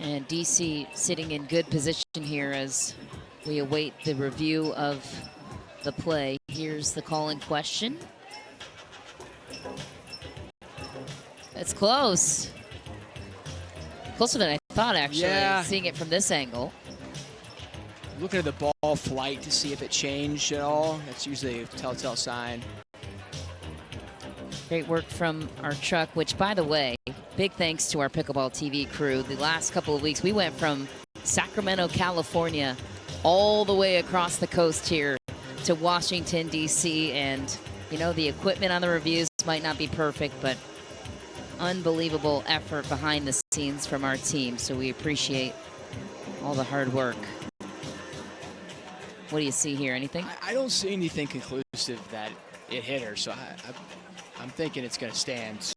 A: And DC sitting in good position here as we await the review of the play. Here's the call in question. It's close. Closer than I thought, actually,
B: Yeah.
A: seeing it from this angle.
B: Looking at the ball flight to see if it changed at all. That's usually a telltale sign.
A: Great work from our truck, which, by the way, big thanks to our Pickleball TV crew. The last couple of weeks, we went from Sacramento, California, all the way across the coast here to Washington, D.C. And, you know, the equipment on the reviews might not be perfect, but unbelievable effort behind the scenes from our team. So we appreciate all the hard work. What do you see here? Anything?
B: I don't see anything conclusive that it hit her, so I'm thinking it's going to stand.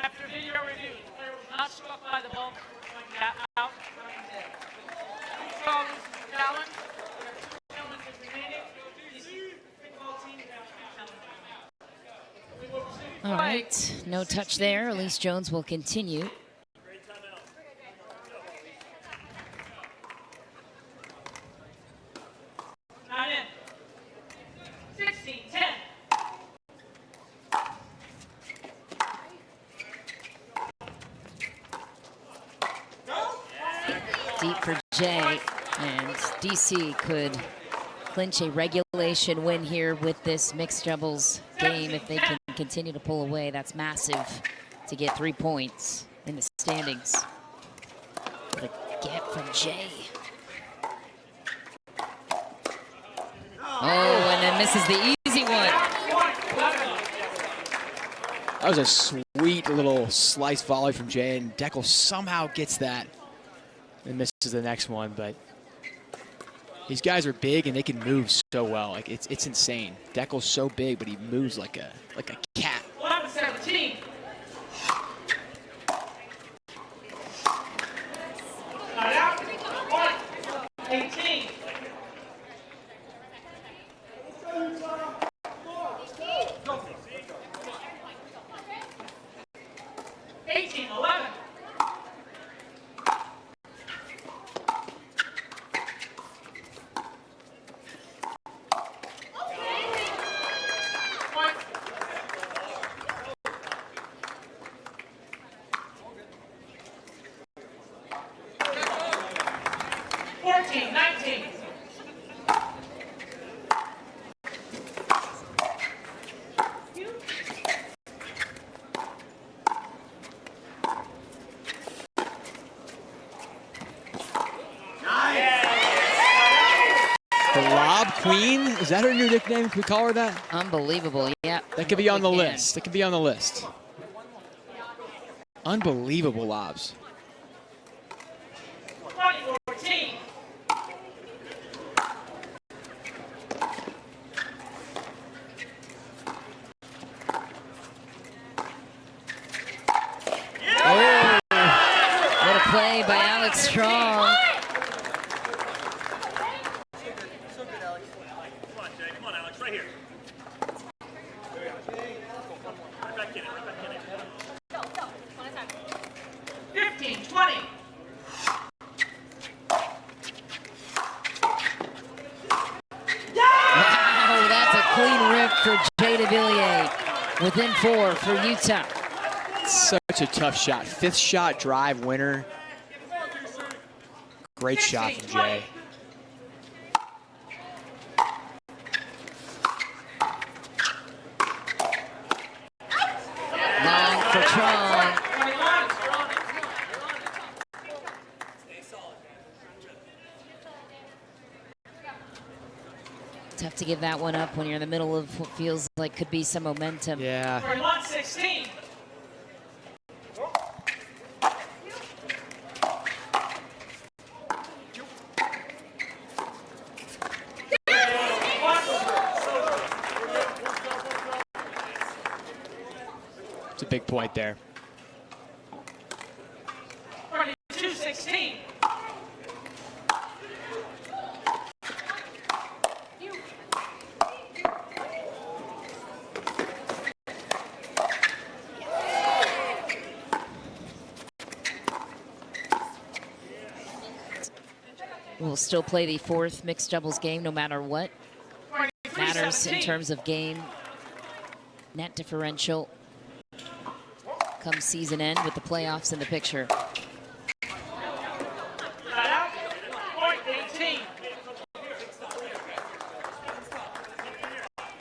C: After video review, the player was not struck by the ball going out. So, this is the challenge. There are 2 challenges remaining. DC Pickleball team has 2 challenges. We will proceed to
A: All
C: play.
A: right, no touch there. Elise Jones will continue.
C: Not in. 16-10.
A: Deep for Jay, and DC could clinch a regular regulation win here with this mixed doubles game. If they can continue to pull away, that's massive to get 3 points in the standings. What a get from Jay. Oh, and then misses the easy one.
B: That was a sweet little slice volley from Jay, and Deckel somehow gets that and misses the next one. But these guys are big and they can move so well. Like it's insane. Deckel's so big, but he moves like a cat.
C: 11-17. Not out. Point. 18.
B: Queen? Is that her new nickname? Can we call her that?
A: Unbelievable, yeah.
B: That could be on the list. That could be on the list. Unbelievable lobs.
C: 14.
A: Oh, what a play by Alex Strong. Within 4 for Utah.
B: Such a tough shot. 5th shot drive winner. Great shot from Jay.
A: Long for Tron. Tough to give that one up when you're in the middle of what feels like could be some momentum.
B: Yeah.
C: 21-16.
B: It's a big point there.
C: 22-16.
A: We'll still play the 4th mixed doubles game no matter what. Matters in terms of game net differential come season end with the playoffs in the picture.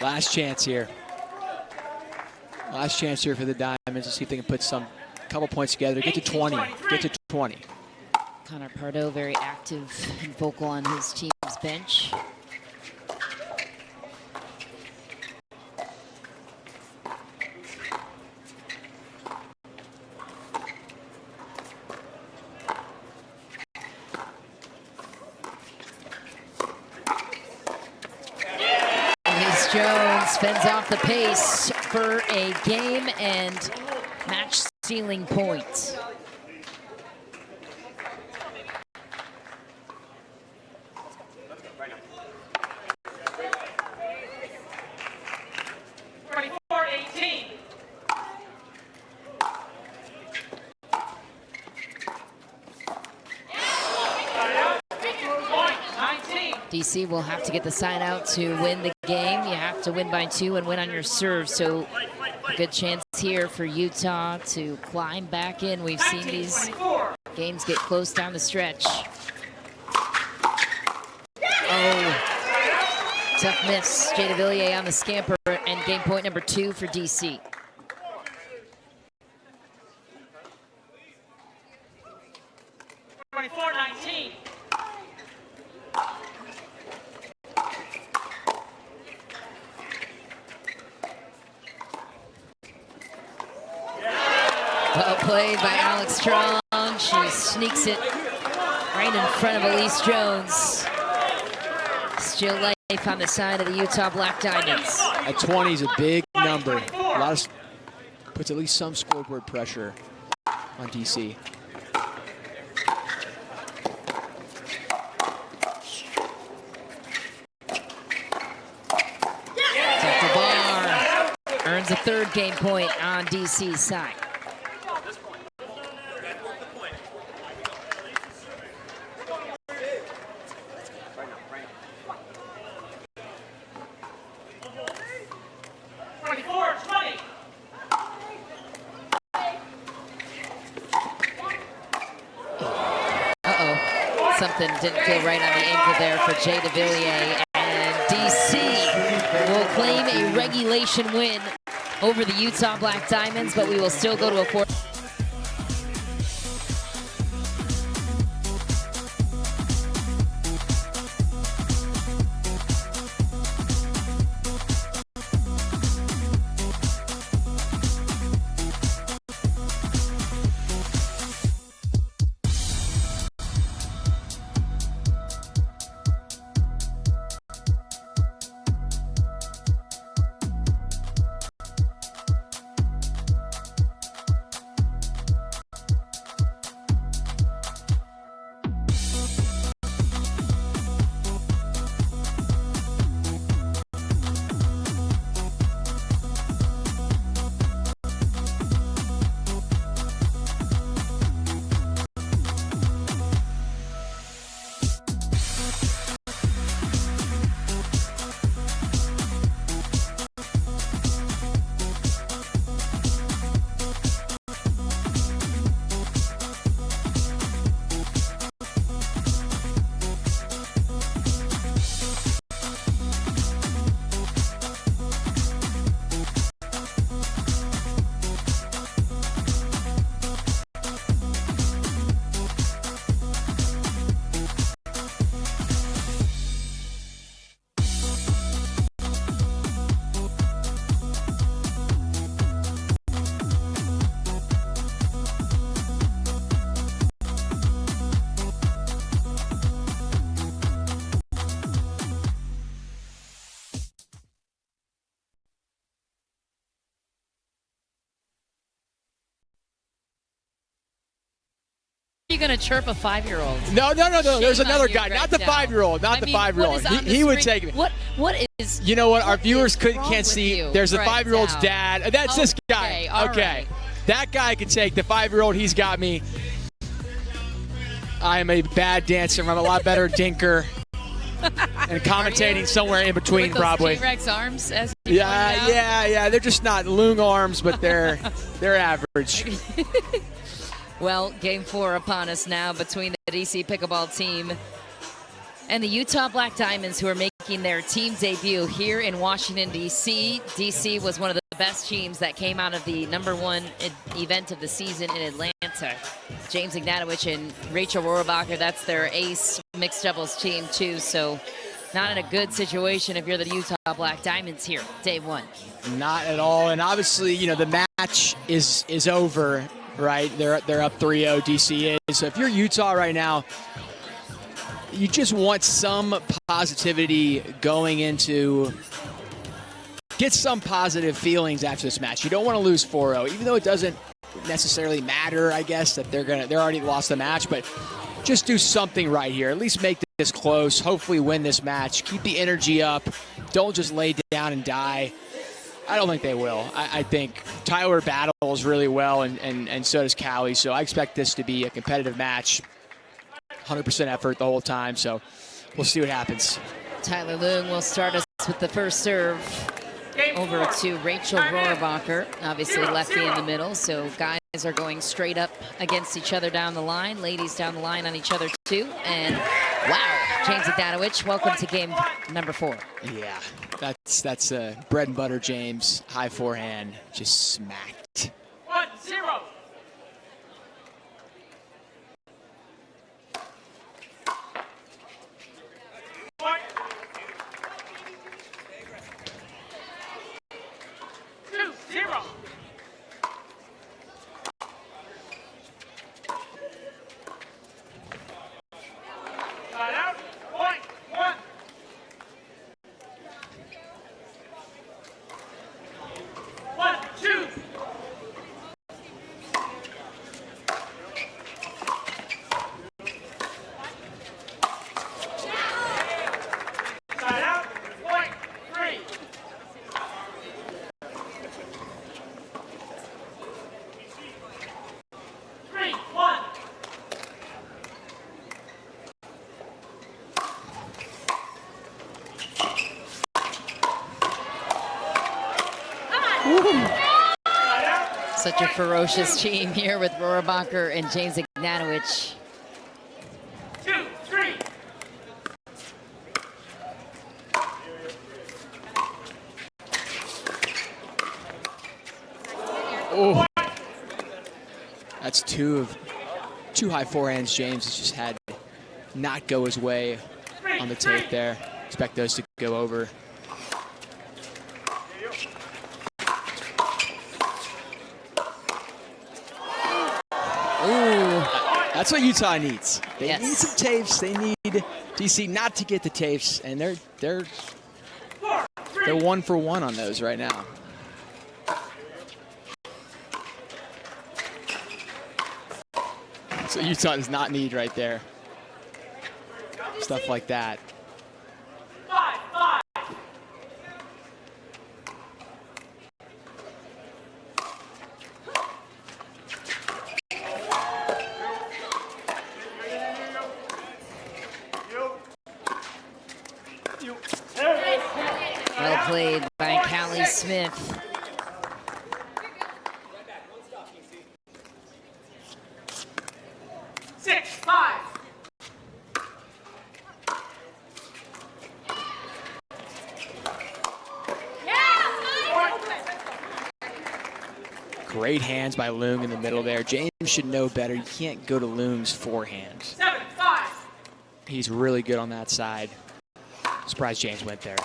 B: Last chance here. Last chance here for the Diamonds to see if they can put a couple points together. Get to 20. Get to 20.
A: Connor Pardo very active and vocal on his team's bench. Jones fends off the pace for a game and match-sealing point. DC will have to get the sign out to win the game. You have to win by 2 and win on your serve. So a good chance here for Utah to climb back in. We've seen these games get close down the stretch. Oh, Tough miss. Jay DeVilliers on the scamper, and game point number 2 for DC. Well played by Alex Strong. She sneaks it right in front of Elise Jones. Still life on the side of the Utah Black Diamonds.
B: At 20 is a big number. A lot of puts at least some scoreboard pressure on DC.
A: Took the bar. Earns a 3rd game point on DC's side. Something didn't feel right on the ankle there for Jay DeVilliers, and DC will claim a regulation win over the Utah Black Diamonds, but we will still go to a 4th. You gonna chirp a 5-year-old?
B: No. There's
A: Shame
B: another
A: on you,
B: guy, not the
A: Greg
B: 5-year-old, not the 5-year-old. He would take me.
A: What is?
B: You know what? Our viewers
A: wrong
B: can't
A: with
B: see.
A: you,
B: There's the
A: Greg
B: 5-year-old's
A: Dow?
B: dad. That's this guy.
A: all
B: Okay.
A: right.
B: That guy can take the 5-year-old. He's got me. I am a bad dancer. I'm a lot better dinker. And commentating somewhere in between,
A: With those
B: probably.
A: T-Rex arms, as you pointed out?
B: Yeah. They're just not loong arms, but they're average.
A: Well, game 4 upon us now between the DC Pickleball team and the Utah Black Diamonds, who are making their team debut here in Washington, D.C. D.C. was one of the best teams that came out of the #1 event of the season in Atlanta. James Ignatowicz and Rachel Rohrabacher, that's their ace mixed doubles team, too. So not in a good situation if you're the Utah Black Diamonds here, day 1.
B: Not at all. And obviously, you know, the match is over. Right, they're up 3-0. DC is. So if you're Utah right now, you just want some positivity going into. Get some positive feelings after this match. You don't want to lose 4-0, even though it doesn't necessarily matter. I guess that they're already lost the match, but just do something right here. At least make this close. Hopefully, win this match. Keep the energy up. Don't just lay down and die. I don't think they will. I think Tyler battles really well, and so does Callie. So I expect this to be a competitive match. 100% effort the whole time. So we'll see what happens.
A: Tyler Leung will start us with the first serve over to Rachel Rohrabacher. Obviously lefty in the middle, so guys are going straight up against each other down the line. Ladies down the line on each other too. And Wow, James Ignatovich, welcome to game number 4.
B: Yeah, that's bread and butter, James. High forehand, just smacked.
C: 1-0. Point. 2-0. Side out. Point. 1. 1-2. Side out. Point. 3. Three, 1. Side out.
A: Such a ferocious team here with Rohrabacher and James Ignatovich.
C: 2, 3.
B: Oh, that's two high forehands. James has just had not go his way on the tape there. Expect those to go over.
A: Ooh,
B: That's what Utah needs. They
A: Yes.
B: need some tapes. They need DC not to get the tapes, and they're
C: 4, 3.
B: 1 for 1 on those right now. So Utah does not need right there. Stuff like that.
C: 5, 5.
A: well played by Callie Smith.
C: 6, 5.
B: Great hands by Loong in the middle there. James should know better. You can't go to Loong's forehand.
C: 7, 5.
B: He's really good on that side. Surprised James went there.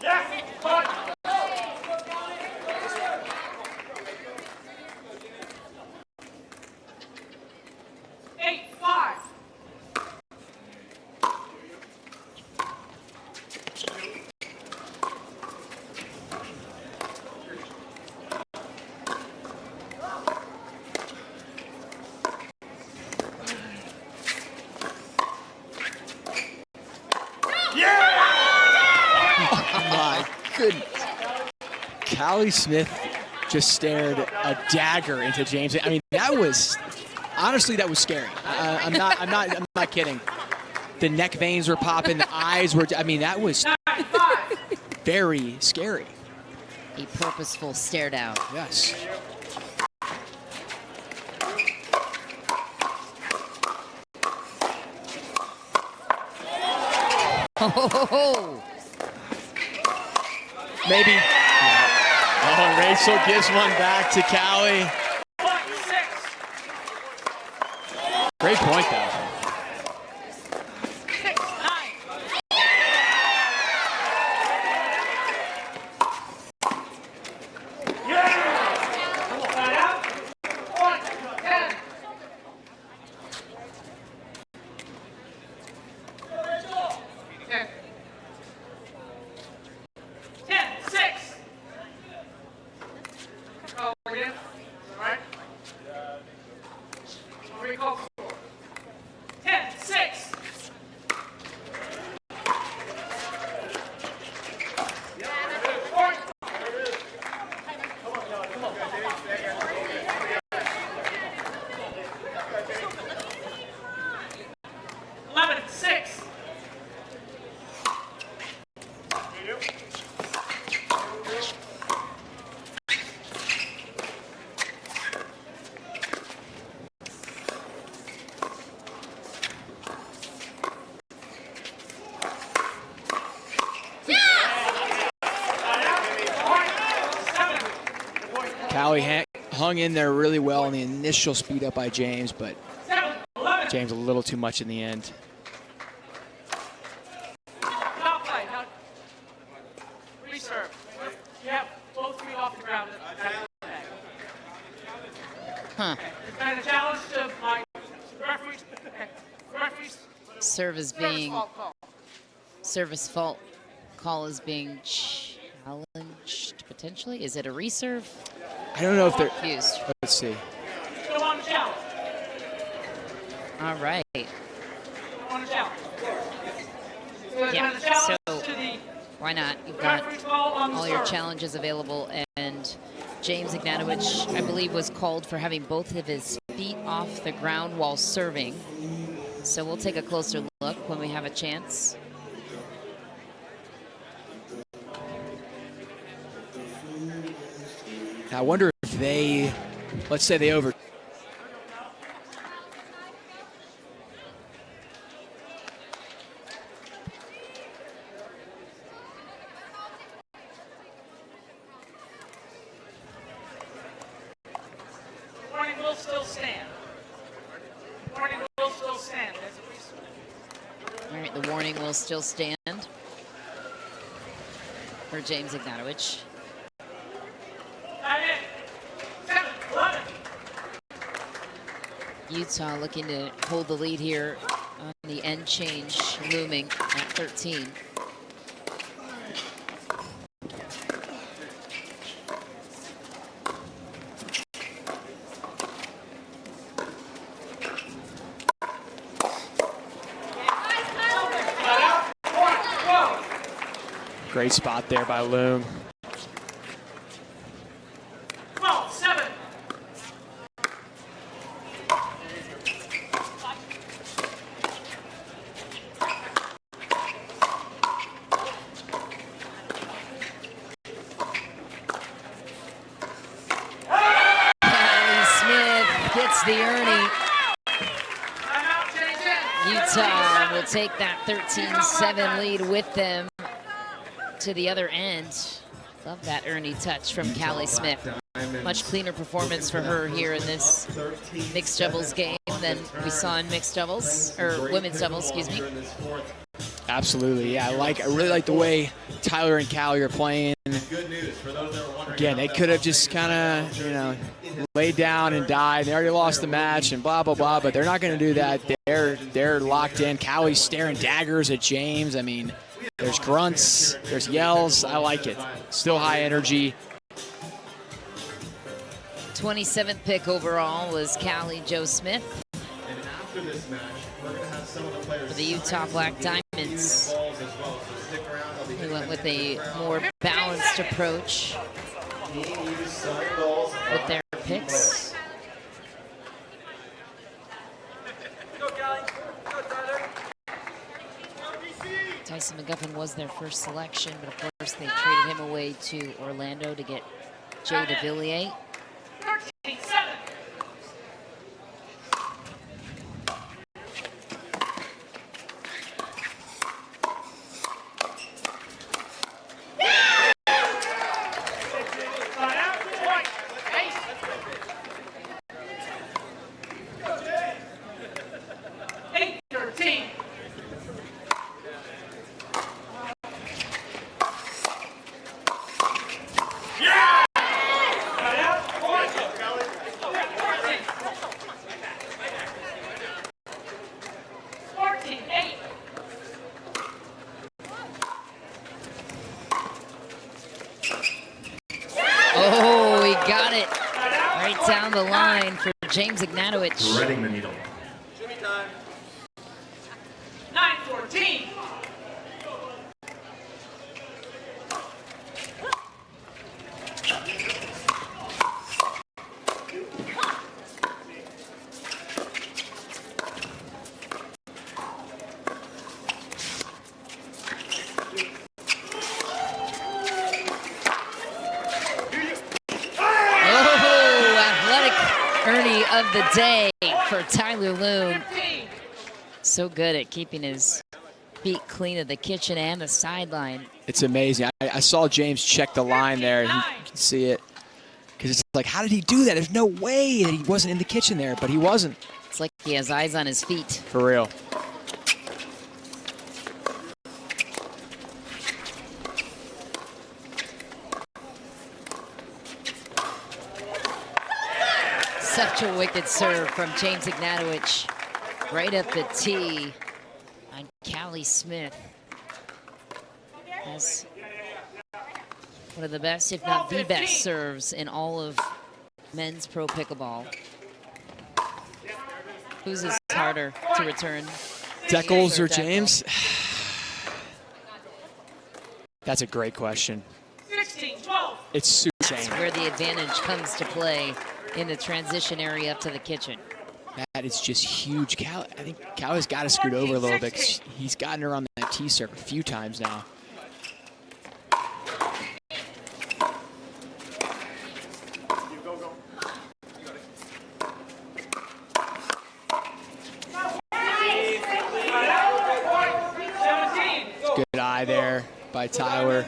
C: Yes, point. 8, 5.
B: My goodness. Callie Smith just stared a dagger into James. I mean, that was, honestly, that was scary. I'm not kidding. The neck veins were popping, the eyes were, I mean, that was
C: 9, 5.
B: very scary.
A: A purposeful stare down.
B: Yes.
A: Oh,
B: Maybe. Oh, Rachel gives one back to Callie.
C: 6.
B: Great point, though.
C: 6, 9. Side out. Point. 10. 10. 10, 6. Oh, again. All right. Recall score. 10, 6. Point. 11, 6.
B: hung in there really well on the initial speed up by James, but
C: 7-11.
B: James a little too much in the end.
C: Top play. Now, reserve. You have both feet off the ground.
A: Huh.
C: It's been a challenge to my referees.
A: Service fault call is being challenged potentially. Is it a reserve?
B: I don't know if they're
A: Confused.
B: Let's see.
C: Still on the challenge.
A: All right.
C: Still on the challenge.
A: Yeah,
C: The challenge
A: so
C: to the
A: why not? You've got
C: referee's call on the
A: all your
C: serve.
A: challenges available, and James Ignatowicz, I believe, was called for having both of his feet off the ground while serving. So we'll take a closer look when we have a chance.
B: I wonder if they, let's say they over.
C: Warning will still stand. Warning will still stand. There's a reserve.
A: All right, the warning will still stand for James Ignatowicz.
C: Time in. 7-11.
A: Utah looking to hold the lead here on the end change, looming at 13.
B: Great spot there by Loom.
C: 12-7.
A: Callie Smith gets the Ernie.
C: Timeout, change in.
A: Utah will take that 13-7 lead with them to the other end. Love that Ernie touch from Callie Smith. Much cleaner performance for her here in this mixed doubles game than we saw in mixed doubles, or women's doubles, excuse me.
B: Absolutely, yeah. I really like the way Tyler and Callie are playing. Again, they could have just kind of, laid down and died. They already lost the match and blah blah blah, but they're not going to do that. They're locked in. Callie's staring daggers at James. I mean, there's grunts, there's yells. I like it. Still high energy.
A: 27th pick overall was Callie Jo Smith
G: And after this match, we're going to have some of the players
A: for the Utah Black Diamonds.
G: balls as well. So stick around. They'll be
A: We went with a more balanced approach with their picks.
E: Go, Callie. Go, Tyler.
A: Tyson McGuffin was their first selection, but of course they traded him away to Orlando to get Jay DeVilliers.
C: 13-7. Timeout, point. Ace. 8-13.
A: Oh, he got it right down the line for James Ignatowicz.
G: threading the needle.
E: Jimmy time.
C: 9-14.
A: Oh, athletic Ernie of the day for Tyler Loom.
C: 15.
A: So good at keeping his feet clean of the kitchen and the sideline.
B: It's amazing. I saw James check the line there, and you can see it. Because it's like, how did he do that? There's no way that he wasn't in the kitchen there, but he wasn't.
A: It's like he has eyes on his feet.
B: For real.
A: Such a wicked serve from James Ignatowicz. Right up the tee on Callie Smith. Has one of the best, if not the best, serves in all of men's pro pickleball. Whose is harder to return?
B: Deckles or James? That's a great question.
C: 16-12.
B: It's super
A: That's
B: insane.
A: where the advantage comes to play in the transition area up to the kitchen.
B: That is just huge. I think Callie's got to scoot over a little bit. 'Cause he's gotten her on that tee serve a few times now. Good eye there by Tyler.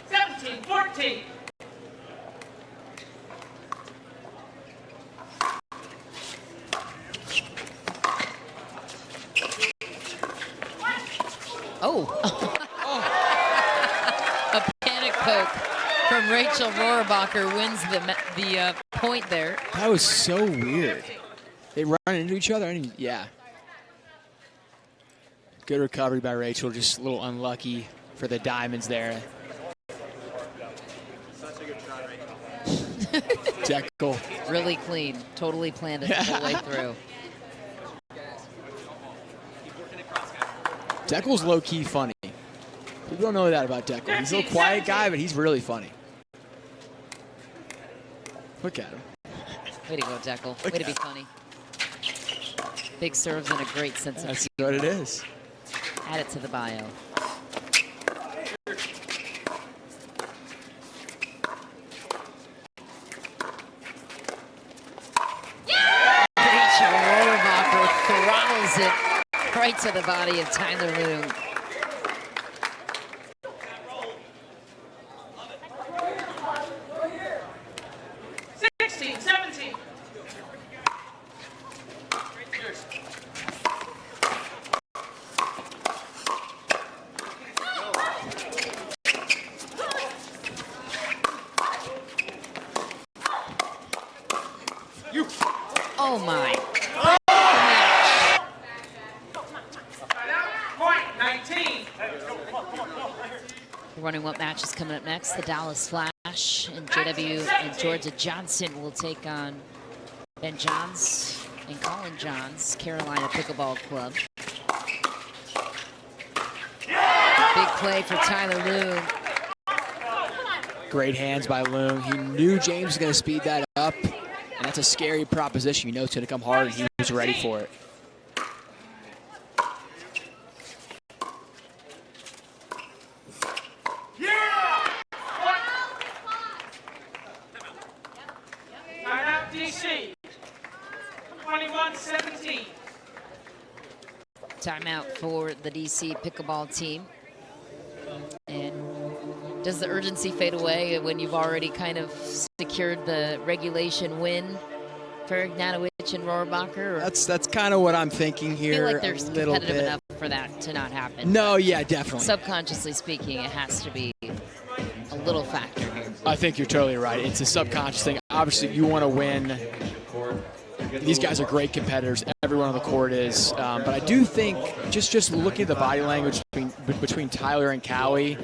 C: 17-14.
A: Oh. A panic poke from Rachel Rohrabacher wins the point there.
B: That was so weird. They run into each other. Yeah. Good recovery by Rachel. Just a little unlucky for the diamonds there. Jekyll.
A: Really clean. Totally planned it the whole way through.
B: Deckel's low-key funny. People don't know that about Deckel. He's a little quiet guy, but he's really funny. Look at him.
A: Way to go, Deckel. Way to be funny. Big serves and a great sense of
B: That's what it is.
A: Add it to the bio. Rachel Rohrabacher throttles it right to the body of Tyler Loom. Oh my. Running what match is coming up next? The Dallas Flash and JW and Georgia Johnson will take on Ben Johns and Colin Johns, Carolina Pickleball Club. Big play for Tyler Loom.
B: Great hands by Loom. He knew James was going to speed that up, and that's a scary proposition. You know it's going to come hard, and he was ready for it.
A: Timeout for the DC pickleball team. And does the urgency fade away when you've already kind of secured the regulation win for Ignatowicz and Rohrabacher?
B: That's kind of what I'm thinking here.
A: I feel like they're
B: little
A: competitive
B: bit.
A: enough for that to not happen.
B: No, yeah, definitely.
A: Subconsciously speaking, it has to be a little factor here.
B: I think you're totally right. It's a subconscious thing. Obviously, you want to win. These guys are great competitors. Everyone on the court is. But I do think just looking at the body language between Tyler and Callie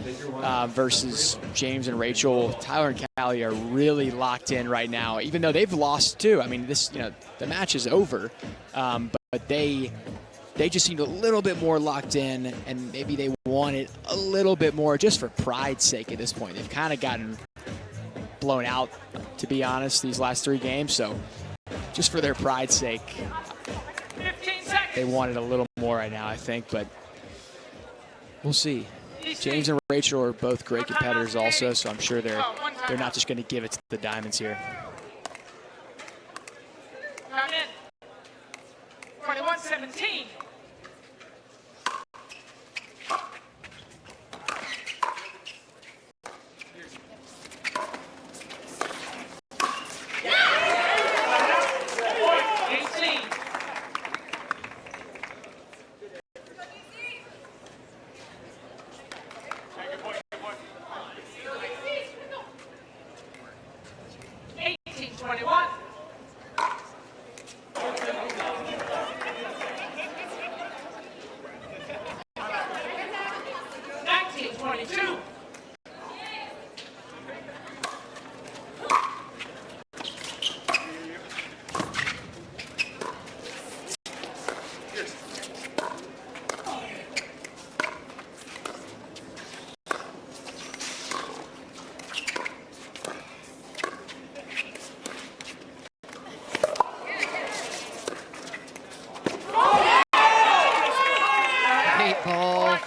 B: versus James and Rachel, Tyler and Callie are really locked in right now, even though they've lost too. I mean, the match is over, but they just seemed a little bit more locked in, and maybe they want it a little bit more just for pride's sake at this point. They've kind of gotten blown out, to be honest, these last 3 games. So just for their pride's sake, they want it a little more right now, I think, but we'll see. James and Rachel are both great competitors also, so I'm sure they're not just going to give it to the Diamonds here.
C: 21-17.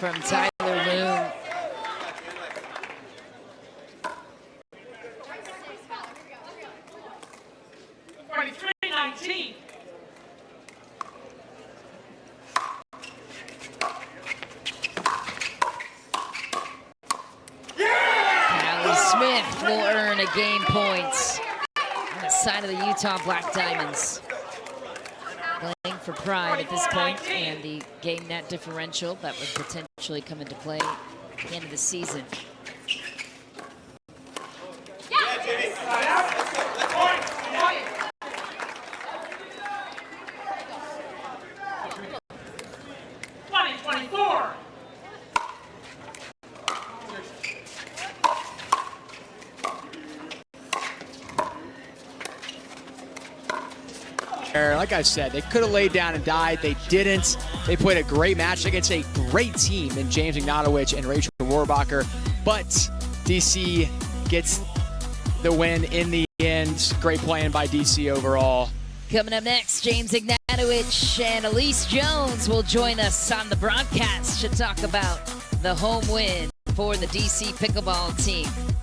A: from Tyler Loon. Smith will earn a game point on the side of the Utah Black Diamonds. Playing for pride at this point, and the game net differential that would potentially come into play at the end of the season.
B: Like I said, they could have laid down and died. They didn't. They played a great match against a great team in James Ignatowicz and Rachel Rohrabacher, but DC gets the win in the end. Great playing by DC overall.
A: Coming up next, James Ignatowicz and Elise Jones will join us on the broadcast to talk about the home win for the DC Pickleball team.